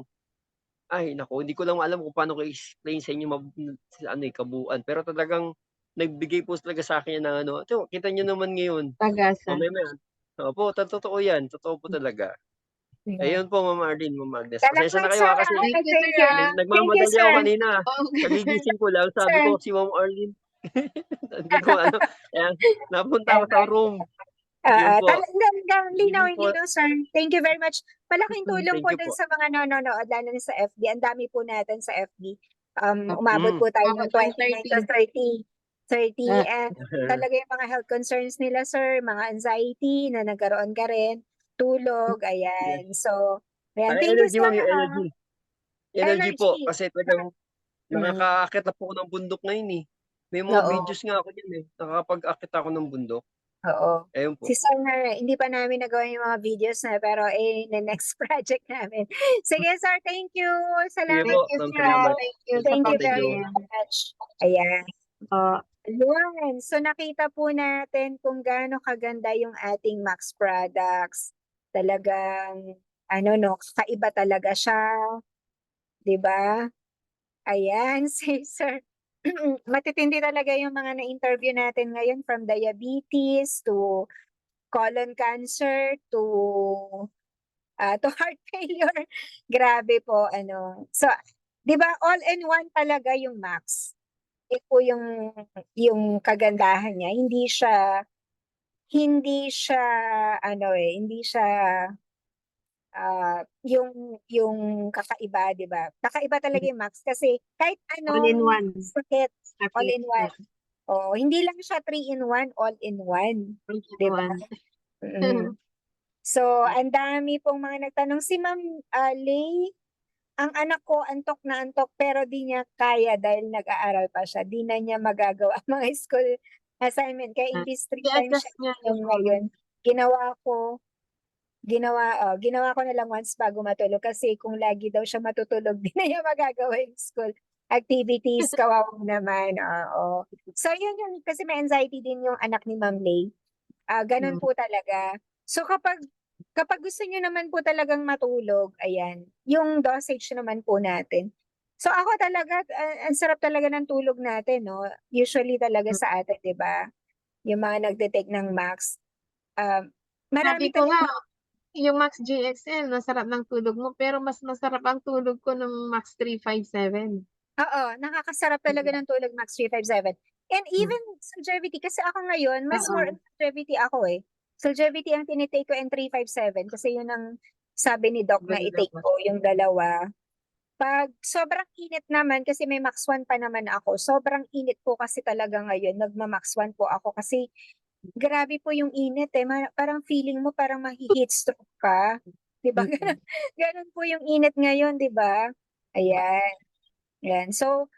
ay naku, hindi ko lang alam kung paano ko i-explain sa inyo kabuuan. Pero talagang nagbigay po talaga sa akin ng kita niyo naman ngayon. Tagasan. Opo, totoo yan. Totoo po talaga. Ayun po, Ma'am Arlene, Ma'am Agnes. Pasensya na Salamat, kayo sir. kasi Thank you, sir. nagmamadali ako kanina. Okay. Kagigising ko lang, sabi ko si Ma'am Arlene. Hindi ko Ayan, napunta ako sa room. Yun po. Talagang linaw, Sige po. sir. Thank you very much. Malaking tulong Thank po you dun po. sa mga nanonood, lalo na sa FB. Ang dami po natin sa FB. Umabot po tayo ng 29 to 30. 30. And talaga yung mga health concerns nila, sir, mga anxiety na nagkaroon ka rin, tulog, ayan. So, ayan. Thank you, Energy, sir. ma'am, yung energy. Energy po. Energy. Kasi talagang nakakaakit na po ako ng bundok ngayon May mga Oo. videos nga ako dyan nakakapag-akit ako ng bundok. Oo. Ayun po. Si Sir, hindi pa namin nagawa yung mga videos na pero the next project namin. Sige, sir, thank you. Salamat. po, Thank you, ma'am, sir. salamat. Thank you sa Thank you Thank very you. much. Ayan. Ayun. So nakita po natin kung gaano kaganda yung ating Max products. Talagang kakaiba talaga siya. 'Di ba? Ayan, si Sir. Matitindi talaga yung mga na-interview natin ngayon, from diabetes to colon cancer to heart failure. Grabe po So, 'di ba all in one talaga yung Max. Ito po yung kagandahan niya. Hindi siya hindi siya yung kakaiba, 'di ba? Kakaiba talaga yung Max kasi kahit All in anong one. sakit, all in one. Oh, hindi lang siya 3-in-1, all in one. All in 'Di ba? one. So, ang dami pong mga nagtanong. Si Ma'am Lay, ang anak ko antok na antok pero di niya kaya dahil nag-aaral pa siya. Di na niya magagawa ang mga school assignment. Kaya imbis 3 times I-adjust siya niya yung ngayon, ginawa ko na lang once bago matulog kasi kung lagi daw siya matutulog, di na niya magagawa yung school activities. Kawawa naman. Oo. So, yun kasi may anxiety din yung anak ni Ma'am Lay. Ganun po talaga. So kapag gusto niyo naman po talagang matulog, ayan, yung dosage naman po natin. So ako talaga, ang sarap talaga ng tulog natin, no? Usually talaga sa atin, 'di ba? Yung mga nagde-take ng Max. Marami Sabi ko nga, talaga. yung Max GXL, masarap ng tulog mo, pero mas masarap ang tulog ko ng Max 357. Oo, nakakasarap talaga ng tulog Max 357. And even Celjevity, kasi ako ngayon, mas more on Celjevity ako Celjevity ang tinitake ko and 357 kasi yun ang sabi ni Doc na i-take ko, yung dalawa. Pag sobrang init naman, kasi may Max 1 pa naman ako, sobrang init po kasi talaga ngayon, nagma-Max 1 po ako kasi grabe po yung init parang feeling mo parang mahi-heat stroke ka. 'Di ba? Ganun po yung init ngayon, 'di ba? Ayan. Ayan. So,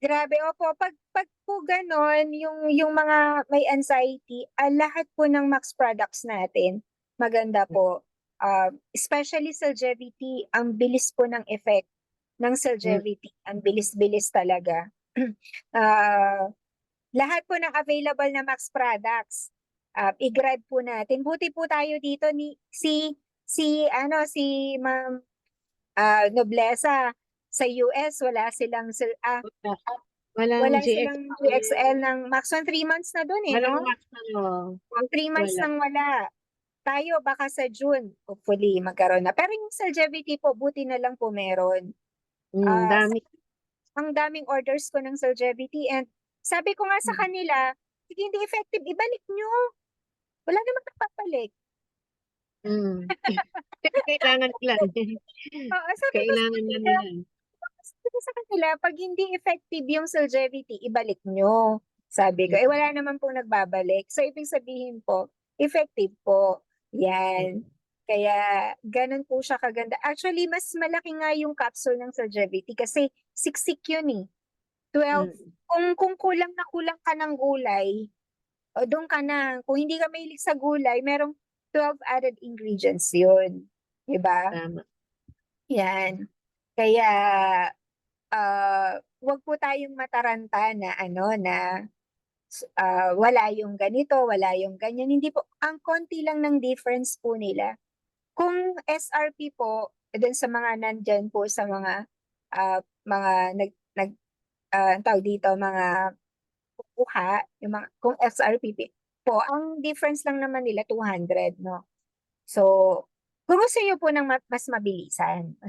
grabe, opo, pag po ganon, yung mga may anxiety, lahat po ng Max products natin, maganda po. Especially Celgevity, ang bilis po ng effect ng Celgevity. Ang bilis-bilis talaga. Ah, lahat po ng available na Max products, i-grab po natin. Buti po tayo dito si Ma'am Noblesa sa US, wala Walang silang GXL. GXL ng Max 1, 3 months na dun Walang no? Max 3 months Wala. nang wala. Tayo baka sa June, hopefully magkaroon na. Pero yung Celgevity po, buti na lang po meron. Dami. Ang daming orders ko ng Celgevity and sabi ko nga sa kanila, sige, hindi effective, ibalik nyo. Wala namang nagpapalik. Kailangan nila. Oo, sabi ko Kailangan na nila. sa kanila, pag hindi effective yung Celgevity, ibalik nyo. Sabi ko, wala naman pong nagbabalik. So, ibig sabihin po, effective po. Yan. Kaya, ganun po siya kaganda. Actually, mas malaki nga yung capsule ng Celgevity kasi siksik yun eh. 12. Kung kulang ka ng gulay, o doon ka na. Kung hindi ka mahilig sa gulay, merong 12 added ingredients yun. Diba? Tama. Yan. Kaya, wag po tayong mataranta na wala yung ganito, wala yung ganyan. Hindi po, ang konti lang ng difference po nila. Kung SRP po, dun sa mga nandyan po sa mga ang tawag dito, mga kukuha, yung mga, kung SRP po, ang difference lang naman nila 200, no? So, kung gusto nyo po ng mas mabilisan.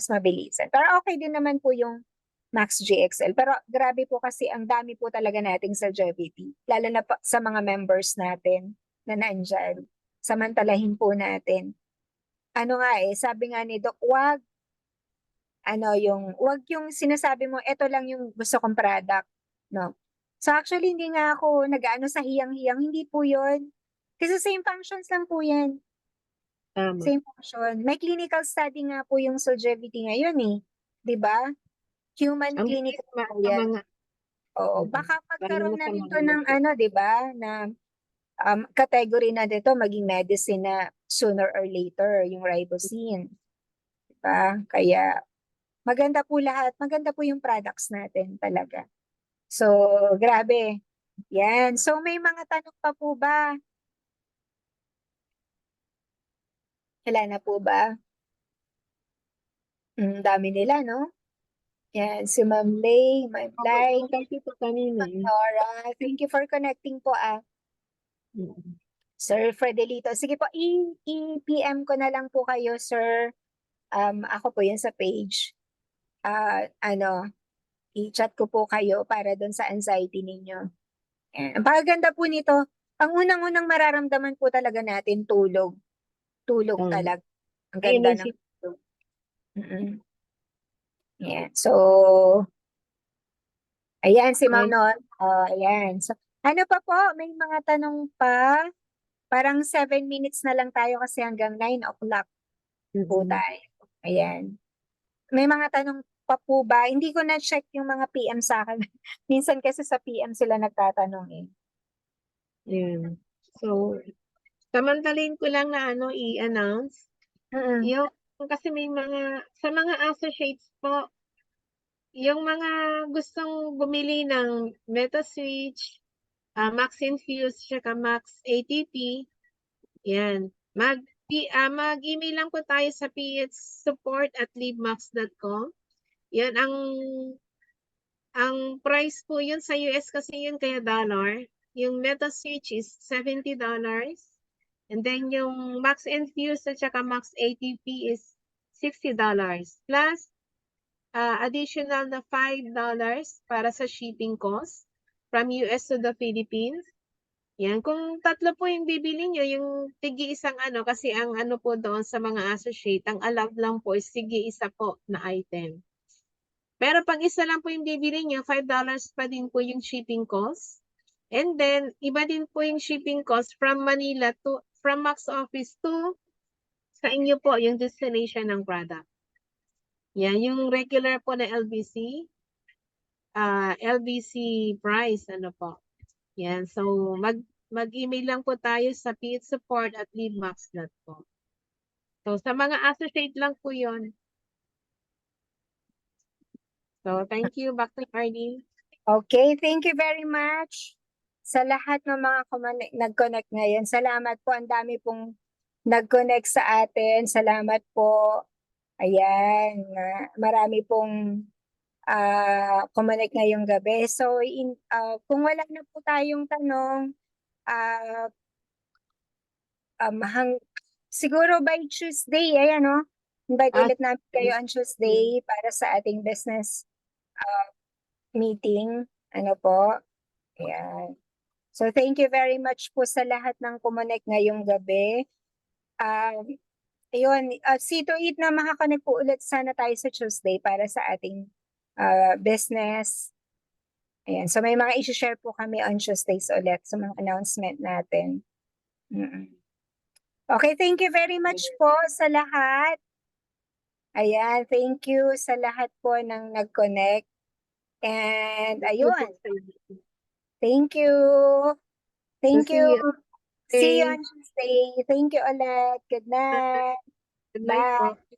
Pero okay din naman po yung Max GXL. Pero grabe po kasi ang dami po talaga nating Celgevity. Lalo na sa mga members natin na nandyan. Samantalahin po natin. Ano nga sabi nga ni Doc, wag yung sinasabi mo, eto lang yung gusto kong product. No? So actually, hindi nga ako nag-ano sa hiyang-hiyang. Hindi po yun. Kasi same functions lang po yan. Tama. Same function. May clinical study nga po yung Celgevity ngayon eh. 'Di ba? Human Ang clinical bilis po yan. mga Oo, baka magkaroon na sa nito mga- ng 'di ba, na category na dito maging medicine na sooner or later, yung ribosine. 'Di ba? Kaya maganda po lahat. Maganda po yung products natin talaga. So, grabe. Yan. So, may mga tanong pa po ba? Wala na po ba? Dami nila, no? Yan, si Ma'am Lay, Ma'am Lai, Thank you po kanina. Nora. Thank you for connecting po Sir Fredelito. Sige po, i-PM ko na lang po kayo, sir. Ako po yan sa page. I-chat ko po kayo para doon sa anxiety ninyo. Ang pagaganda po nito, ang unang-unang mararamdaman po talaga natin, tulog. Tulog talaga. Ang ganda ng tulog. Yeah. So, ayan si Ma'am Not. Ayan. So, ano pa po? May mga tanong pa? Parang 7 minutes na lang tayo kasi hanggang 9 o'clock po tayo. Ayan. May mga tanong pa po ba? Hindi ko na-check yung mga PM sa akin. Minsan kasi sa PM sila nagtatanong eh. Ayan. So, samantalin ko lang na i-announce. Yung, kasi may sa mga associates po, yung mga gustong bumili ng MetaSwitch, Max Infuse, saka Max ATP, yan. Mag-email lang po tayo sa phsupport@libmax.com. Yan, ang price po yun sa US kasi yun kaya dollar. Yung MetaSwitch is $70. And then yung Max Infuse at saka Max ATP is $60. Plus, additional na $5 para sa shipping cost from US to the Philippines. Yan, kung tatlo po yung bibili nyo, yung tigi-isang kasi ang po doon sa mga associate, ang allowed lang po is tigi-isa po na item. Pero pag isa lang po yung bibili nyo, $5 pa din po yung shipping cost. And then, iba din po yung shipping cost from Manila from Max Office to sa inyo po, yung destination ng product. Yan, yung regular po na LBC, LBC price, ano po. Yan, so mag-email lang po tayo sa psupport@leadmax.com. So sa mga associate lang po yon. So thank you, back to Arnie. Okay, thank you very much sa lahat ng mga nag-connect ngayon. Salamat po, ang dami pong nag-connect sa atin. Salamat po. Ayan, marami pong connect ngayong gabi. So, kung wala na po tayong tanong, ah, siguro by Tuesday, ayan no? Invite Ah, ulit namin kayo on Tuesday para sa ating business meeting. Ano po? Ayan. So, thank you very much po sa lahat ng connect ngayong gabi. Ayun, see to it na makakonect po ulit sana tayo sa Tuesday para sa ating business. Ayan, so may mga i-share po kami on Tuesdays ulit sa mga announcement natin. Okay, thank you very much po sa lahat. Ayan, thank you sa lahat po ng nag-connect. And ayun, thank you. Thank see you. you. See you on Tuesday. Thank you ulit. Good night. Good night Bye. po.